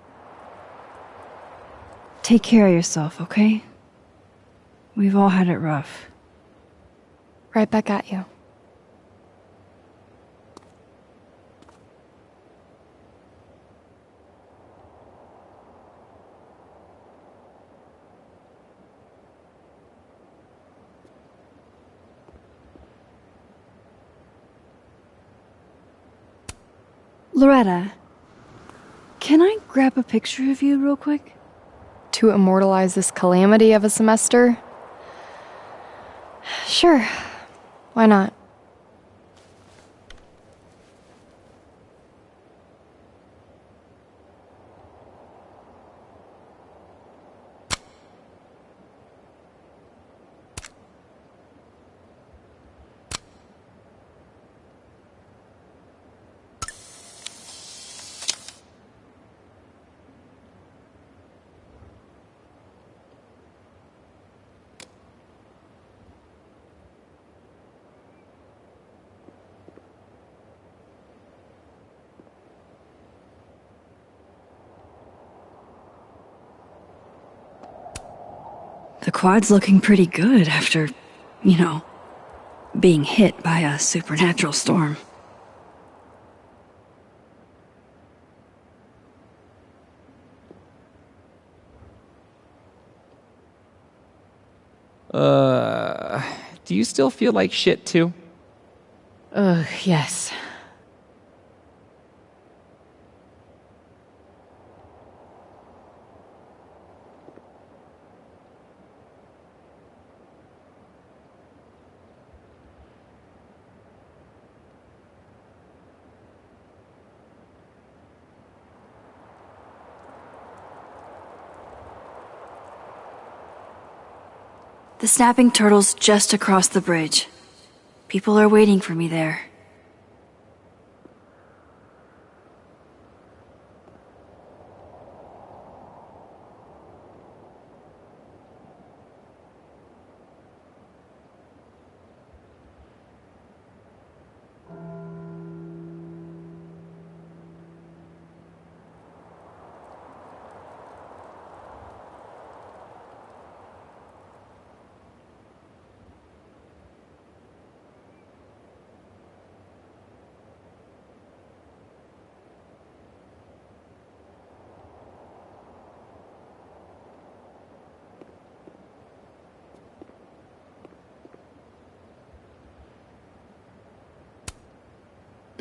Take care of yourself, okay? We've all had it rough. Right back at you. Loretta, can I grab a picture of you real quick? To immortalize this calamity of a semester? Sure. Why not? The quad's looking pretty good after, being hit by a supernatural storm. Do you still feel like shit too? Yes. The snapping turtle's just across the bridge. People are waiting for me there.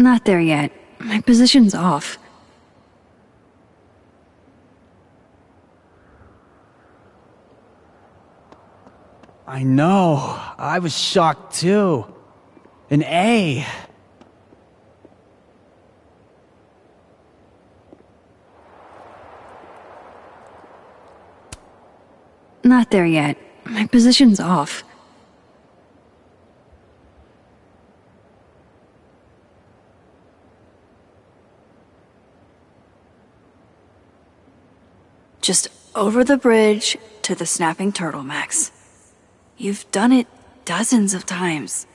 Not there yet. My position's off. I know. I was shocked too. An A. Not there yet. My position's off. Just over the bridge to the snapping turtle, Max. You've done it dozens of times.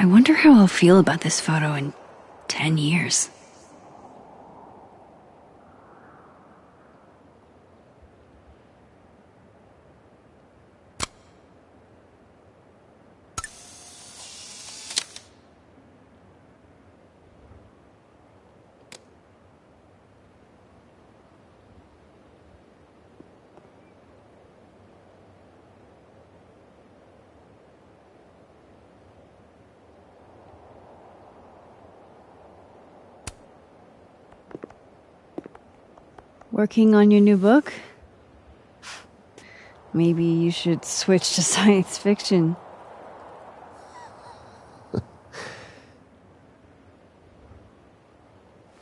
I wonder how I'll feel about this photo in 10 years. Working on your new book? Maybe you should switch to science fiction.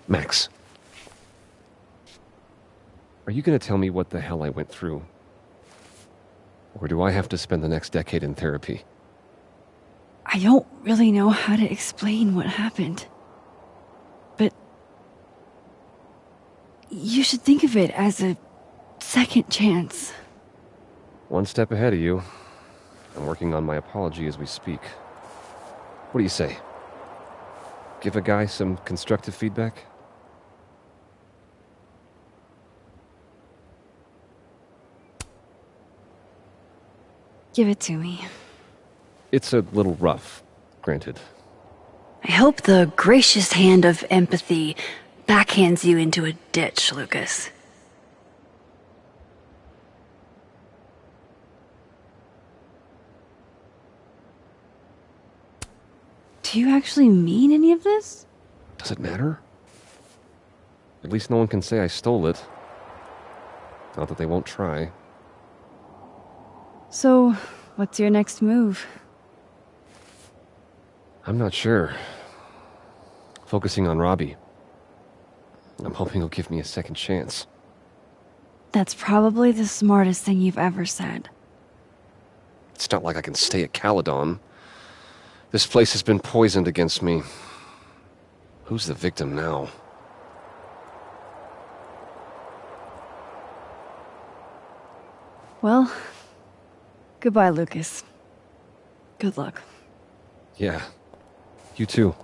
Max. Are you going to tell me what the hell I went through? Or do I have to spend the next decade in therapy? I don't really know how to explain what happened. But you should think of it as a second chance. One step ahead of you. I'm working on my apology as we speak. What do you say? Give a guy some constructive feedback? Give it to me. It's a little rough, granted. I hope the gracious hand of empathy backhands you into a ditch, Lucas. Do you actually mean any of this? Does it matter? At least no one can say I stole it. Not that they won't try. So, what's your next move? I'm not sure. Focusing on Robbie. I'm hoping he'll give me a second chance. That's probably the smartest thing you've ever said. It's not like I can stay at Caledon. This place has been poisoned against me. Who's the victim now? Well, goodbye, Lucas. Good luck. Yeah, you too.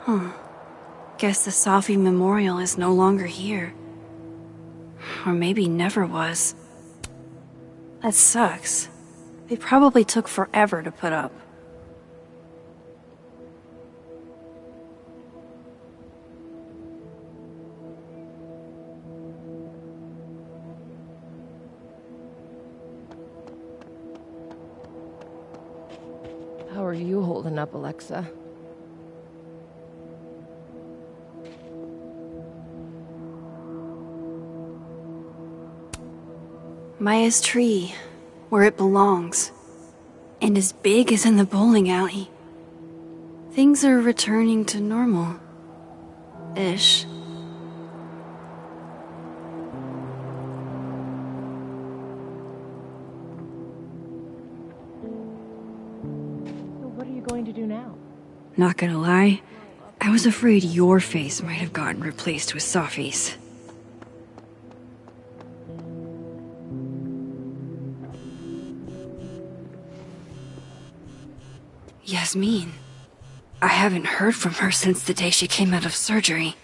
Huh. Guess the Safi Memorial is no longer here. Or maybe never was. That sucks. They probably took forever to put up. How are you holding up, Alexa? Maya's tree, where it belongs, and as big as in the bowling alley. Things are returning to normal. Ish. What are you going to do now? Not gonna lie, I was afraid your face might have gotten replaced with Safi's. Yasmin. I haven't heard from her since the day she came out of surgery.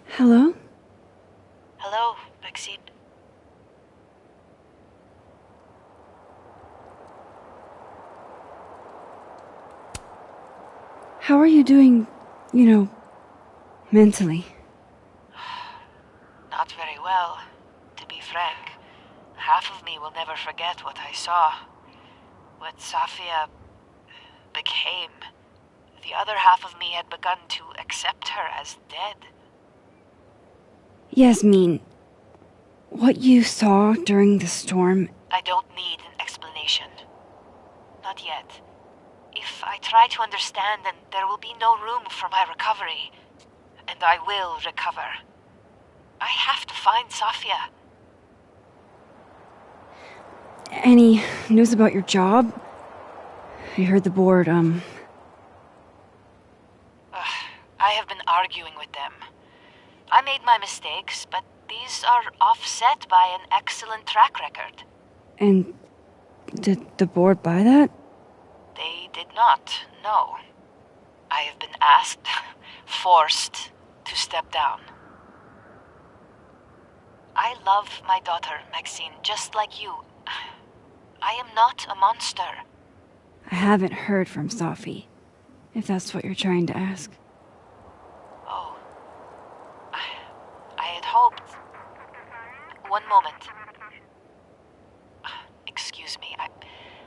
Hello? Hello, Maxine. How are you doing, mentally? Not very well, to be frank. Half of me will never forget what I saw. What Safia became. The other half of me had begun to accept her as dead. Yasmin, what you saw during the storm I don't need an explanation. Not yet. If I try to understand, then there will be no room for my recovery. And I will recover. I have to find Safia. Any news about your job? I heard the board, I have been arguing with them. I made my mistakes, but these are offset by an excellent track record. And did the board buy that? They did not, no. I have been asked, forced to step down. I love my daughter, Maxine, just like you. I am not a monster. I haven't heard from Safi, if that's what you're trying to ask. Oh. I had hoped... One moment. Excuse me,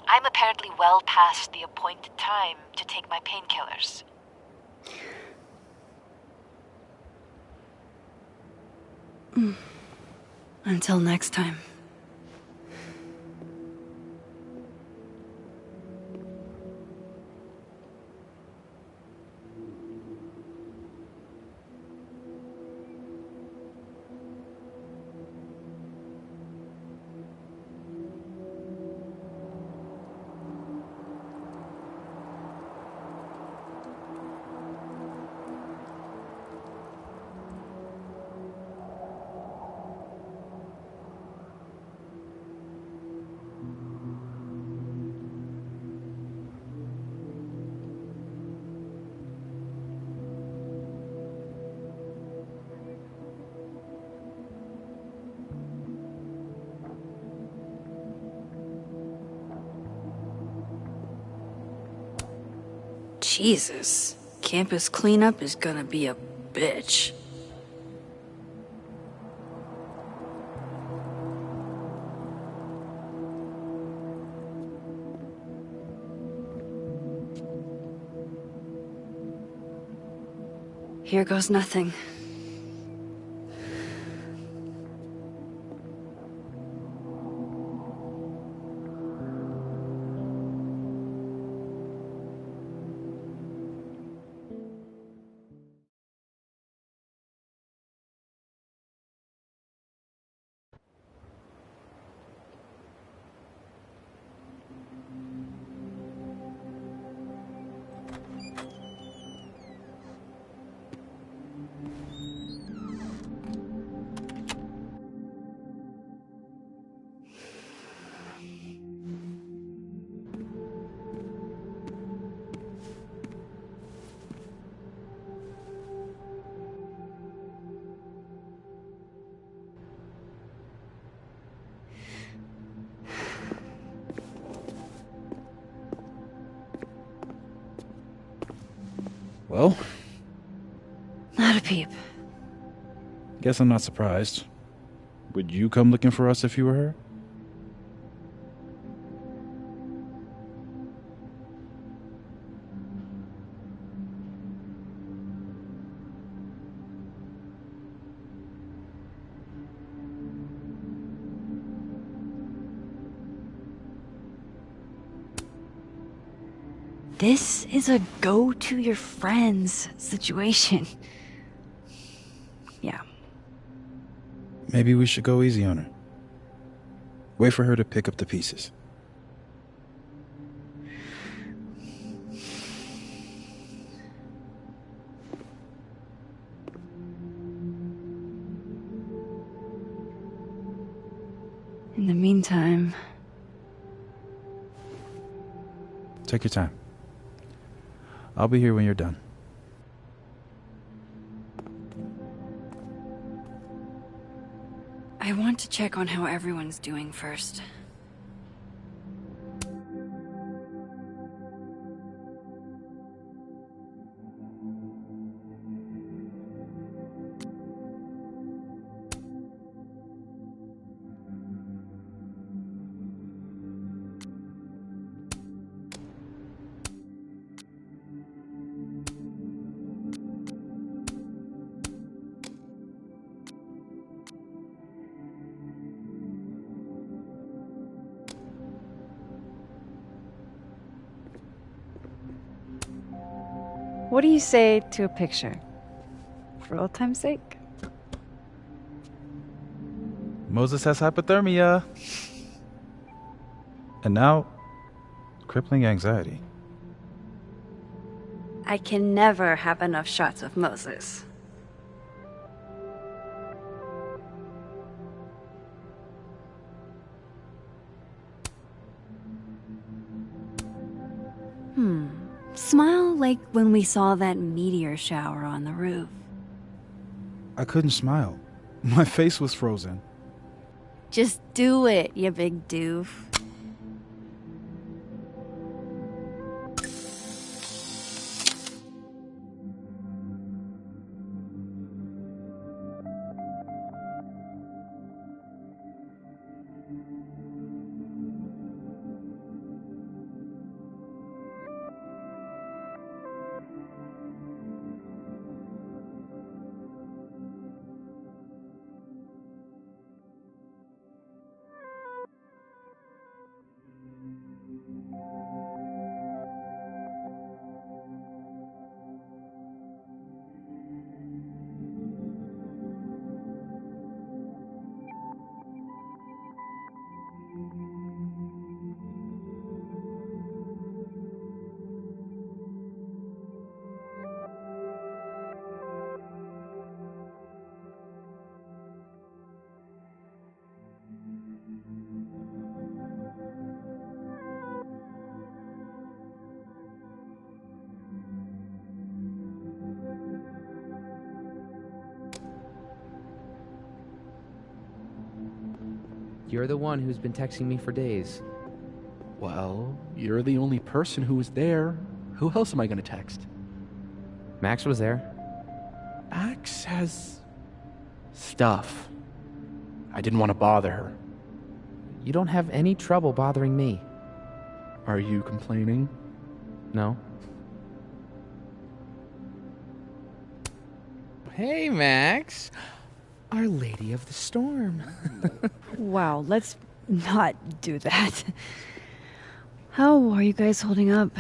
I'm apparently well past the appointed time to take my painkillers. Until next time. Jesus, campus cleanup is gonna be a bitch. Here goes nothing. Well? Not a peep. Guess I'm not surprised. Would you come looking for us if you were her? This is a go-to-your-friends situation. Yeah. Maybe we should go easy on her. Wait for her to pick up the pieces. In the meantime... Take your time. I'll be here when you're done. I want to check on how everyone's doing first. What do you say to a picture? For old time's sake? Moses has hypothermia. And now, crippling anxiety. I can never have enough shots of Moses. Smile like when we saw that meteor shower on the roof. I couldn't smile. My face was frozen. Just do it, you big doof. You're the one who's been texting me for days. Well, you're the only person who was there. Who else am I going to text? Max was there. Max has stuff. I didn't want to bother her. You don't have any trouble bothering me. Are you complaining? No. Hey, Max. Our Lady of the Storm. Wow, let's not do that. How are you guys holding up?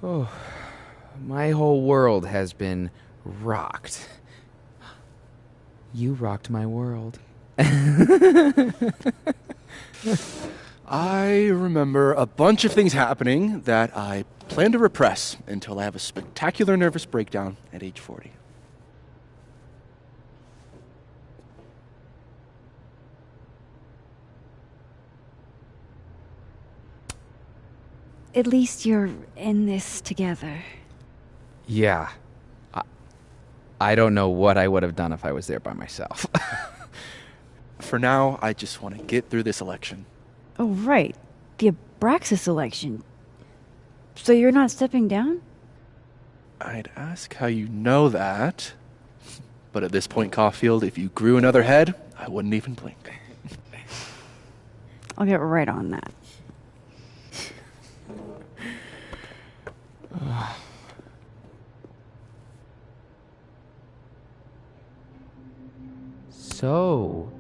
Oh, my whole world has been rocked. You rocked my world. I remember a bunch of things happening that I plan to repress until I have a spectacular nervous breakdown at age 40. At least you're in this together. Yeah. I don't know what I would have done if I was there by myself. For now, I just want to get through this election. Oh, right. The Abraxas election. So you're not stepping down? I'd ask how you know that. But at this point, Caulfield, if you grew another head, I wouldn't even blink. I'll get right on that. So,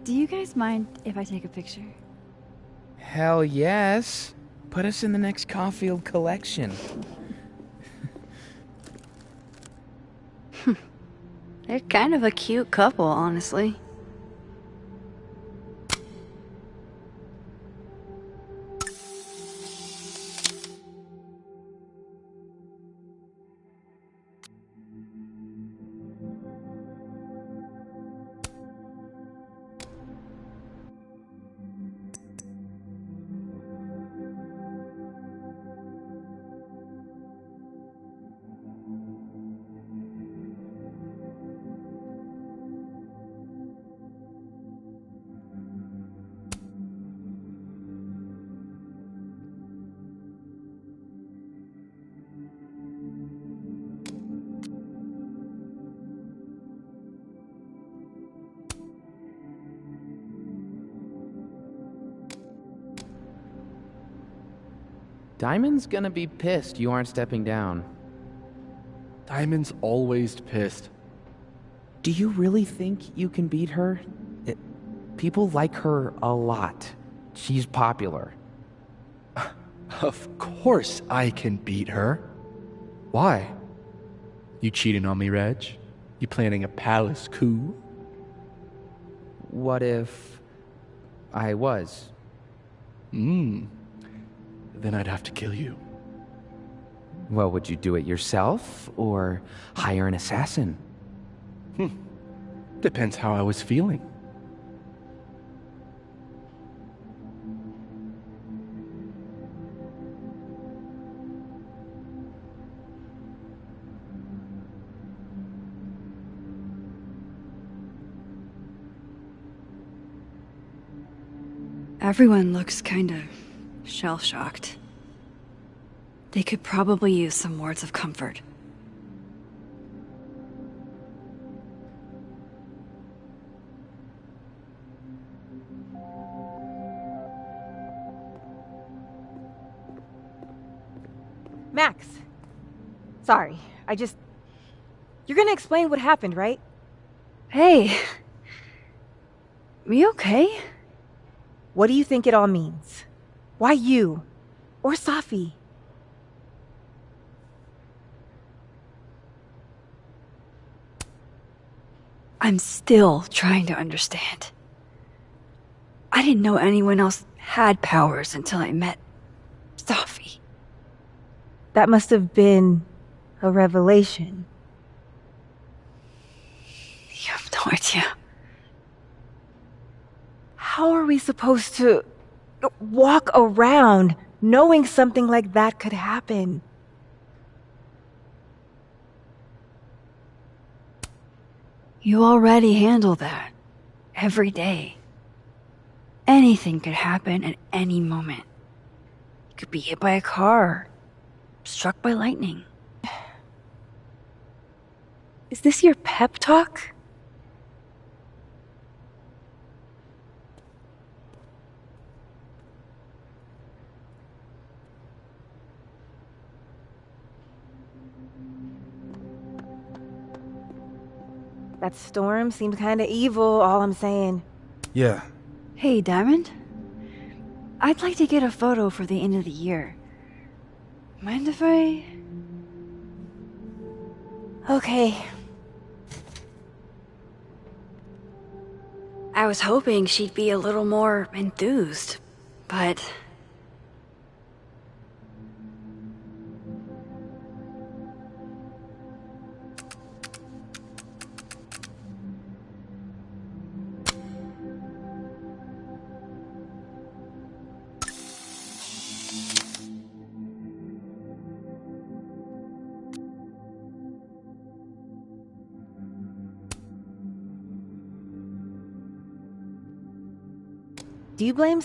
Do you guys mind if I take a picture? hell yes. Put us in the next Caulfield collection. They're kind of a cute couple, honestly. Diamond's gonna be pissed you aren't stepping down. Diamond's always pissed. Do you really think you can beat her? People like her a lot. She's popular. Of course I can beat her. Why? You cheating on me, Reg? You planning a palace coup? What if I was? Then I'd have to kill you. Well, would you do it yourself or hire an assassin? Depends how I was feeling. Everyone looks kinda shell-shocked. They could probably use some words of comfort. Max. Sorry, You're gonna explain what happened, right? Hey. We okay? What do you think it all means? Why you? Or Safi? I'm still trying to understand. I didn't know anyone else had powers until I met Safi. That must have been a revelation. You have no idea. How are we supposed to walk around knowing something like that could happen? You already handle that. Every day. Anything could happen at any moment. You could be hit by a car. Struck by lightning. Is this your pep talk? That storm seemed kinda evil, all I'm saying. Yeah. Hey, Diamond. I'd like to get a photo for the end of the year. Mind if I... Okay. I was hoping she'd be a little more enthused, but... Do you blame...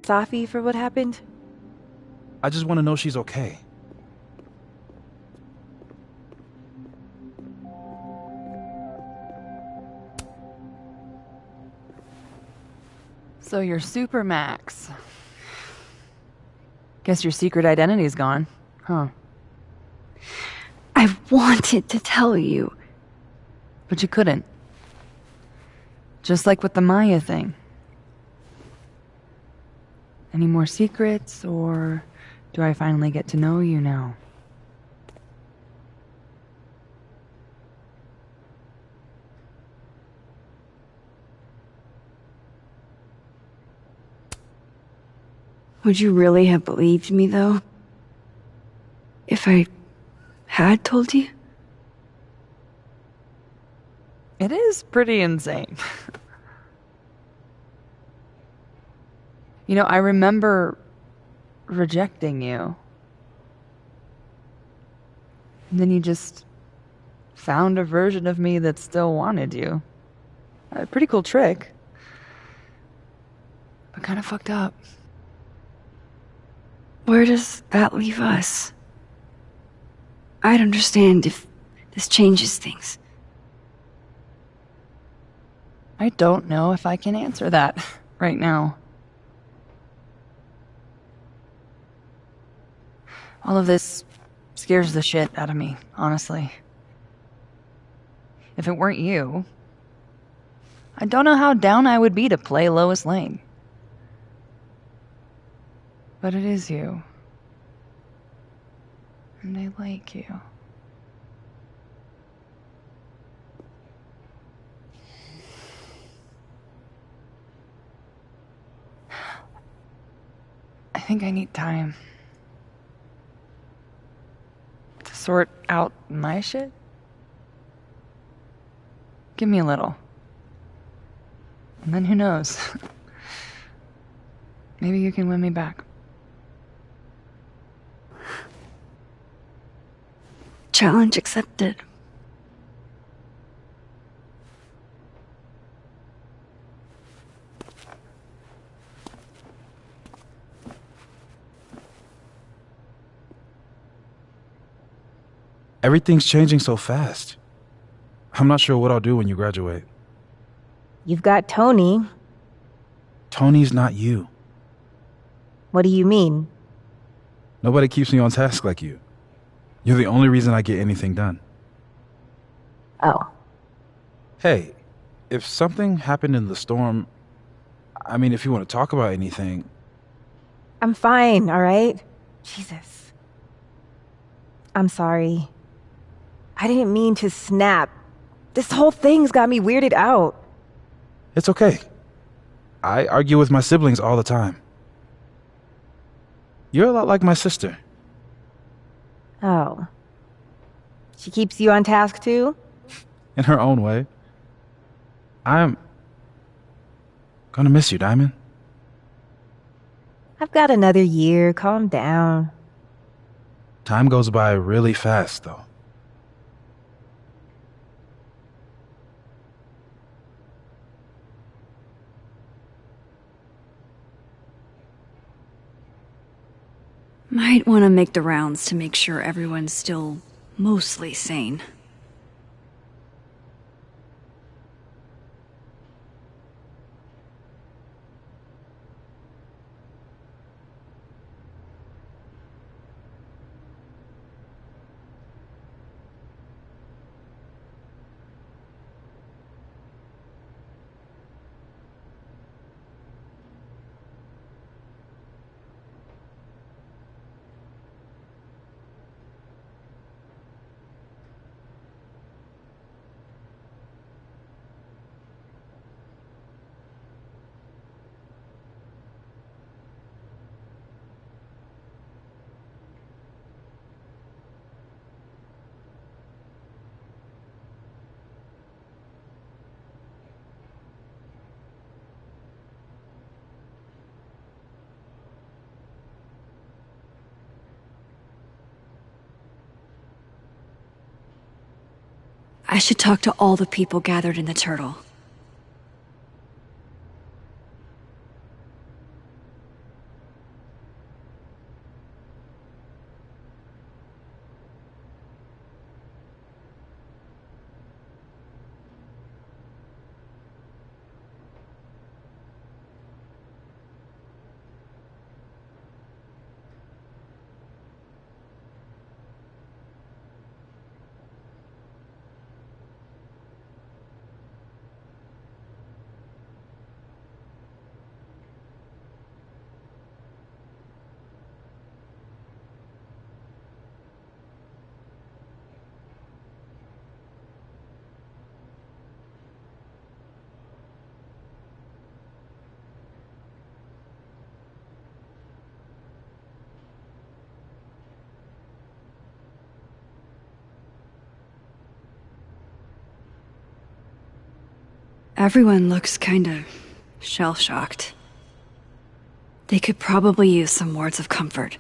Safi for what happened? I just want to know she's okay. So you're Super Max. Guess your secret identity's gone, huh? I wanted to tell you. But you couldn't. Just like with the Maya thing. Any more secrets, or do I finally get to know you now? Would you really have believed me, though? If I had told you? It is pretty insane. You know, I remember rejecting you. And then you just found a version of me that still wanted you. A pretty cool trick. But kind of fucked up. Where does that leave us? I'd understand if this changes things. I don't know if I can answer that right now. All of this scares the shit out of me, honestly. If it weren't you, I don't know how down I would be to play Lois Lane. But it is you. And I like you. I think I need time to sort out my shit. Give me a little. And then who knows? Maybe you can win me back. Challenge accepted. Everything's changing so fast. I'm not sure what I'll do when you graduate. You've got Tony. Tony's not you. What do you mean? Nobody keeps me on task like you. You're the only reason I get anything done. Oh. Hey, if something happened in the storm, I mean, if you want to talk about anything... I'm fine, all right? Jesus. I'm sorry. I didn't mean to snap. This whole thing's got me weirded out. It's okay. I argue with my siblings all the time. You're a lot like my sister. Oh. She keeps you on task too? In her own way. I'm gonna miss you, Diamond. I've got another year. Calm down. Time goes by really fast, though. Might want to make the rounds to make sure everyone's still mostly sane. I should talk to all the people gathered in the Turtle. Everyone looks kinda shell-shocked. They could probably use some words of comfort.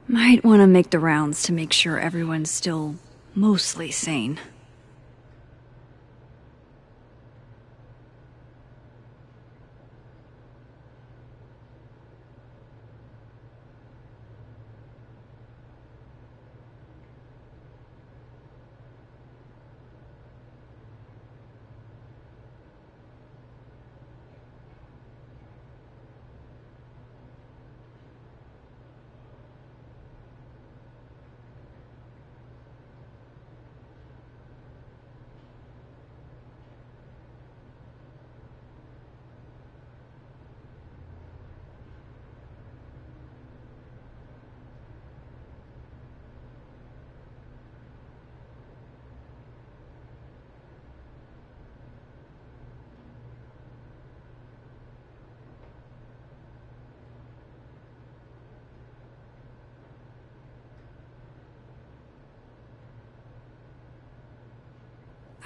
Might want to make the rounds to make sure everyone's still mostly sane.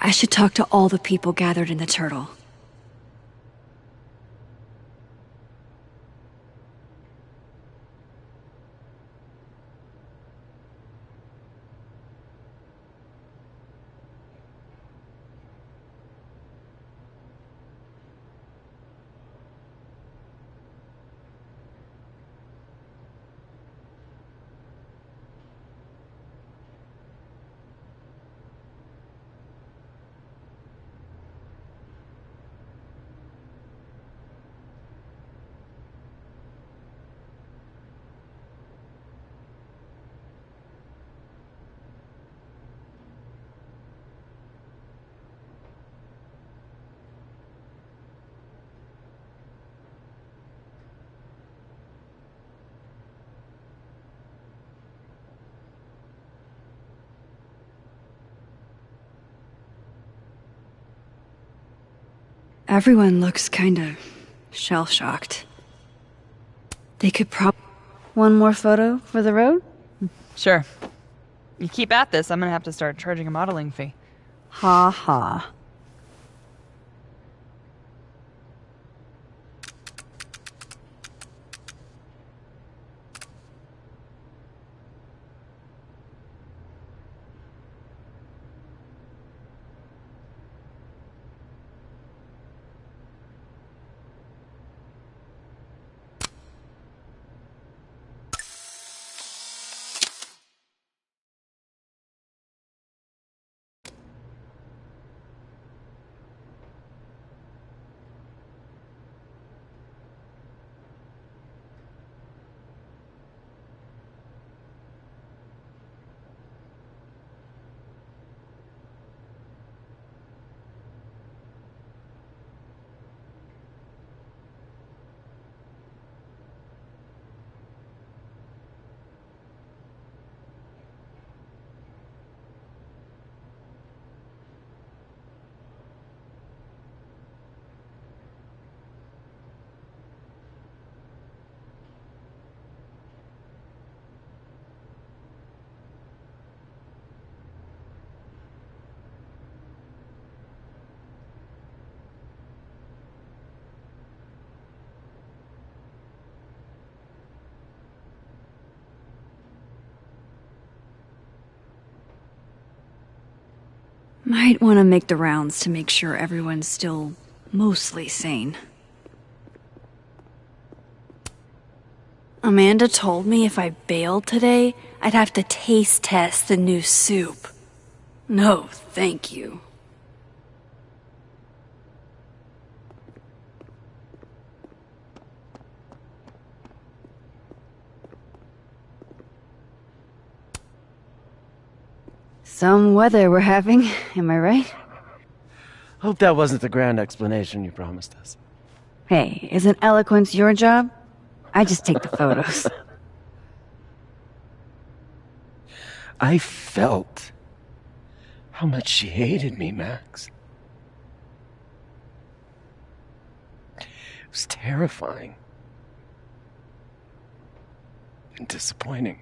I should talk to all the people gathered in the Turtle. Everyone looks kinda shell-shocked. They could One more photo for the road? Sure. You keep at this, I'm gonna have to start charging a modeling fee. Ha ha. Might want to make the rounds to make sure everyone's still mostly sane. Amanda told me if I bailed today, I'd have to taste test the new soup. No, thank you. Some weather we're having, am I right? Hope that wasn't the grand explanation you promised us. Hey, isn't eloquence your job? I just take the photos. I felt how much she hated me, Max. It was terrifying. And disappointing.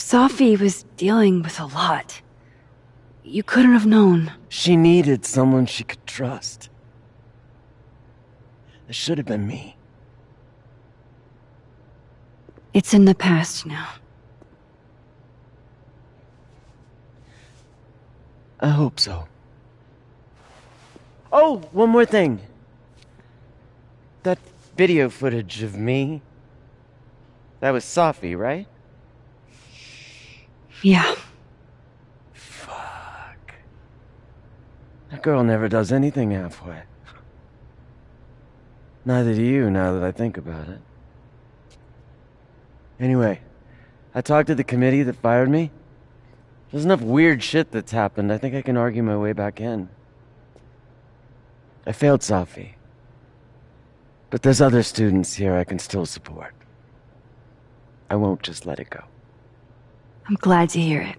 Sophie was dealing with a lot. You couldn't have known. She needed someone she could trust. It should have been me. It's in the past now. I hope so. Oh, one more thing. That video footage of me, that was Sophie, right? Yeah. Fuck. That girl never does anything halfway. Neither do you, now that I think about it. Anyway, I talked to the committee that fired me. There's enough weird shit that's happened. I think I can argue my way back in. I failed Sophie. But there's other students here I can still support. I won't just let it go. I'm glad to hear it.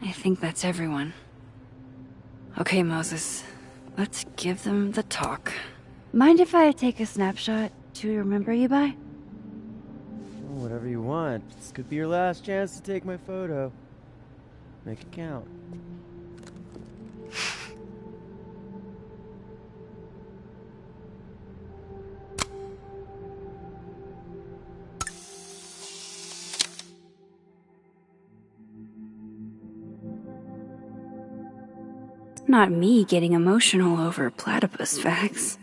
I think that's everyone. Okay, Moses. Let's give them the talk. Mind if I take a snapshot to remember you by? Whatever you want. This could be your last chance to take my photo. Make it count. Not me getting emotional over platypus facts.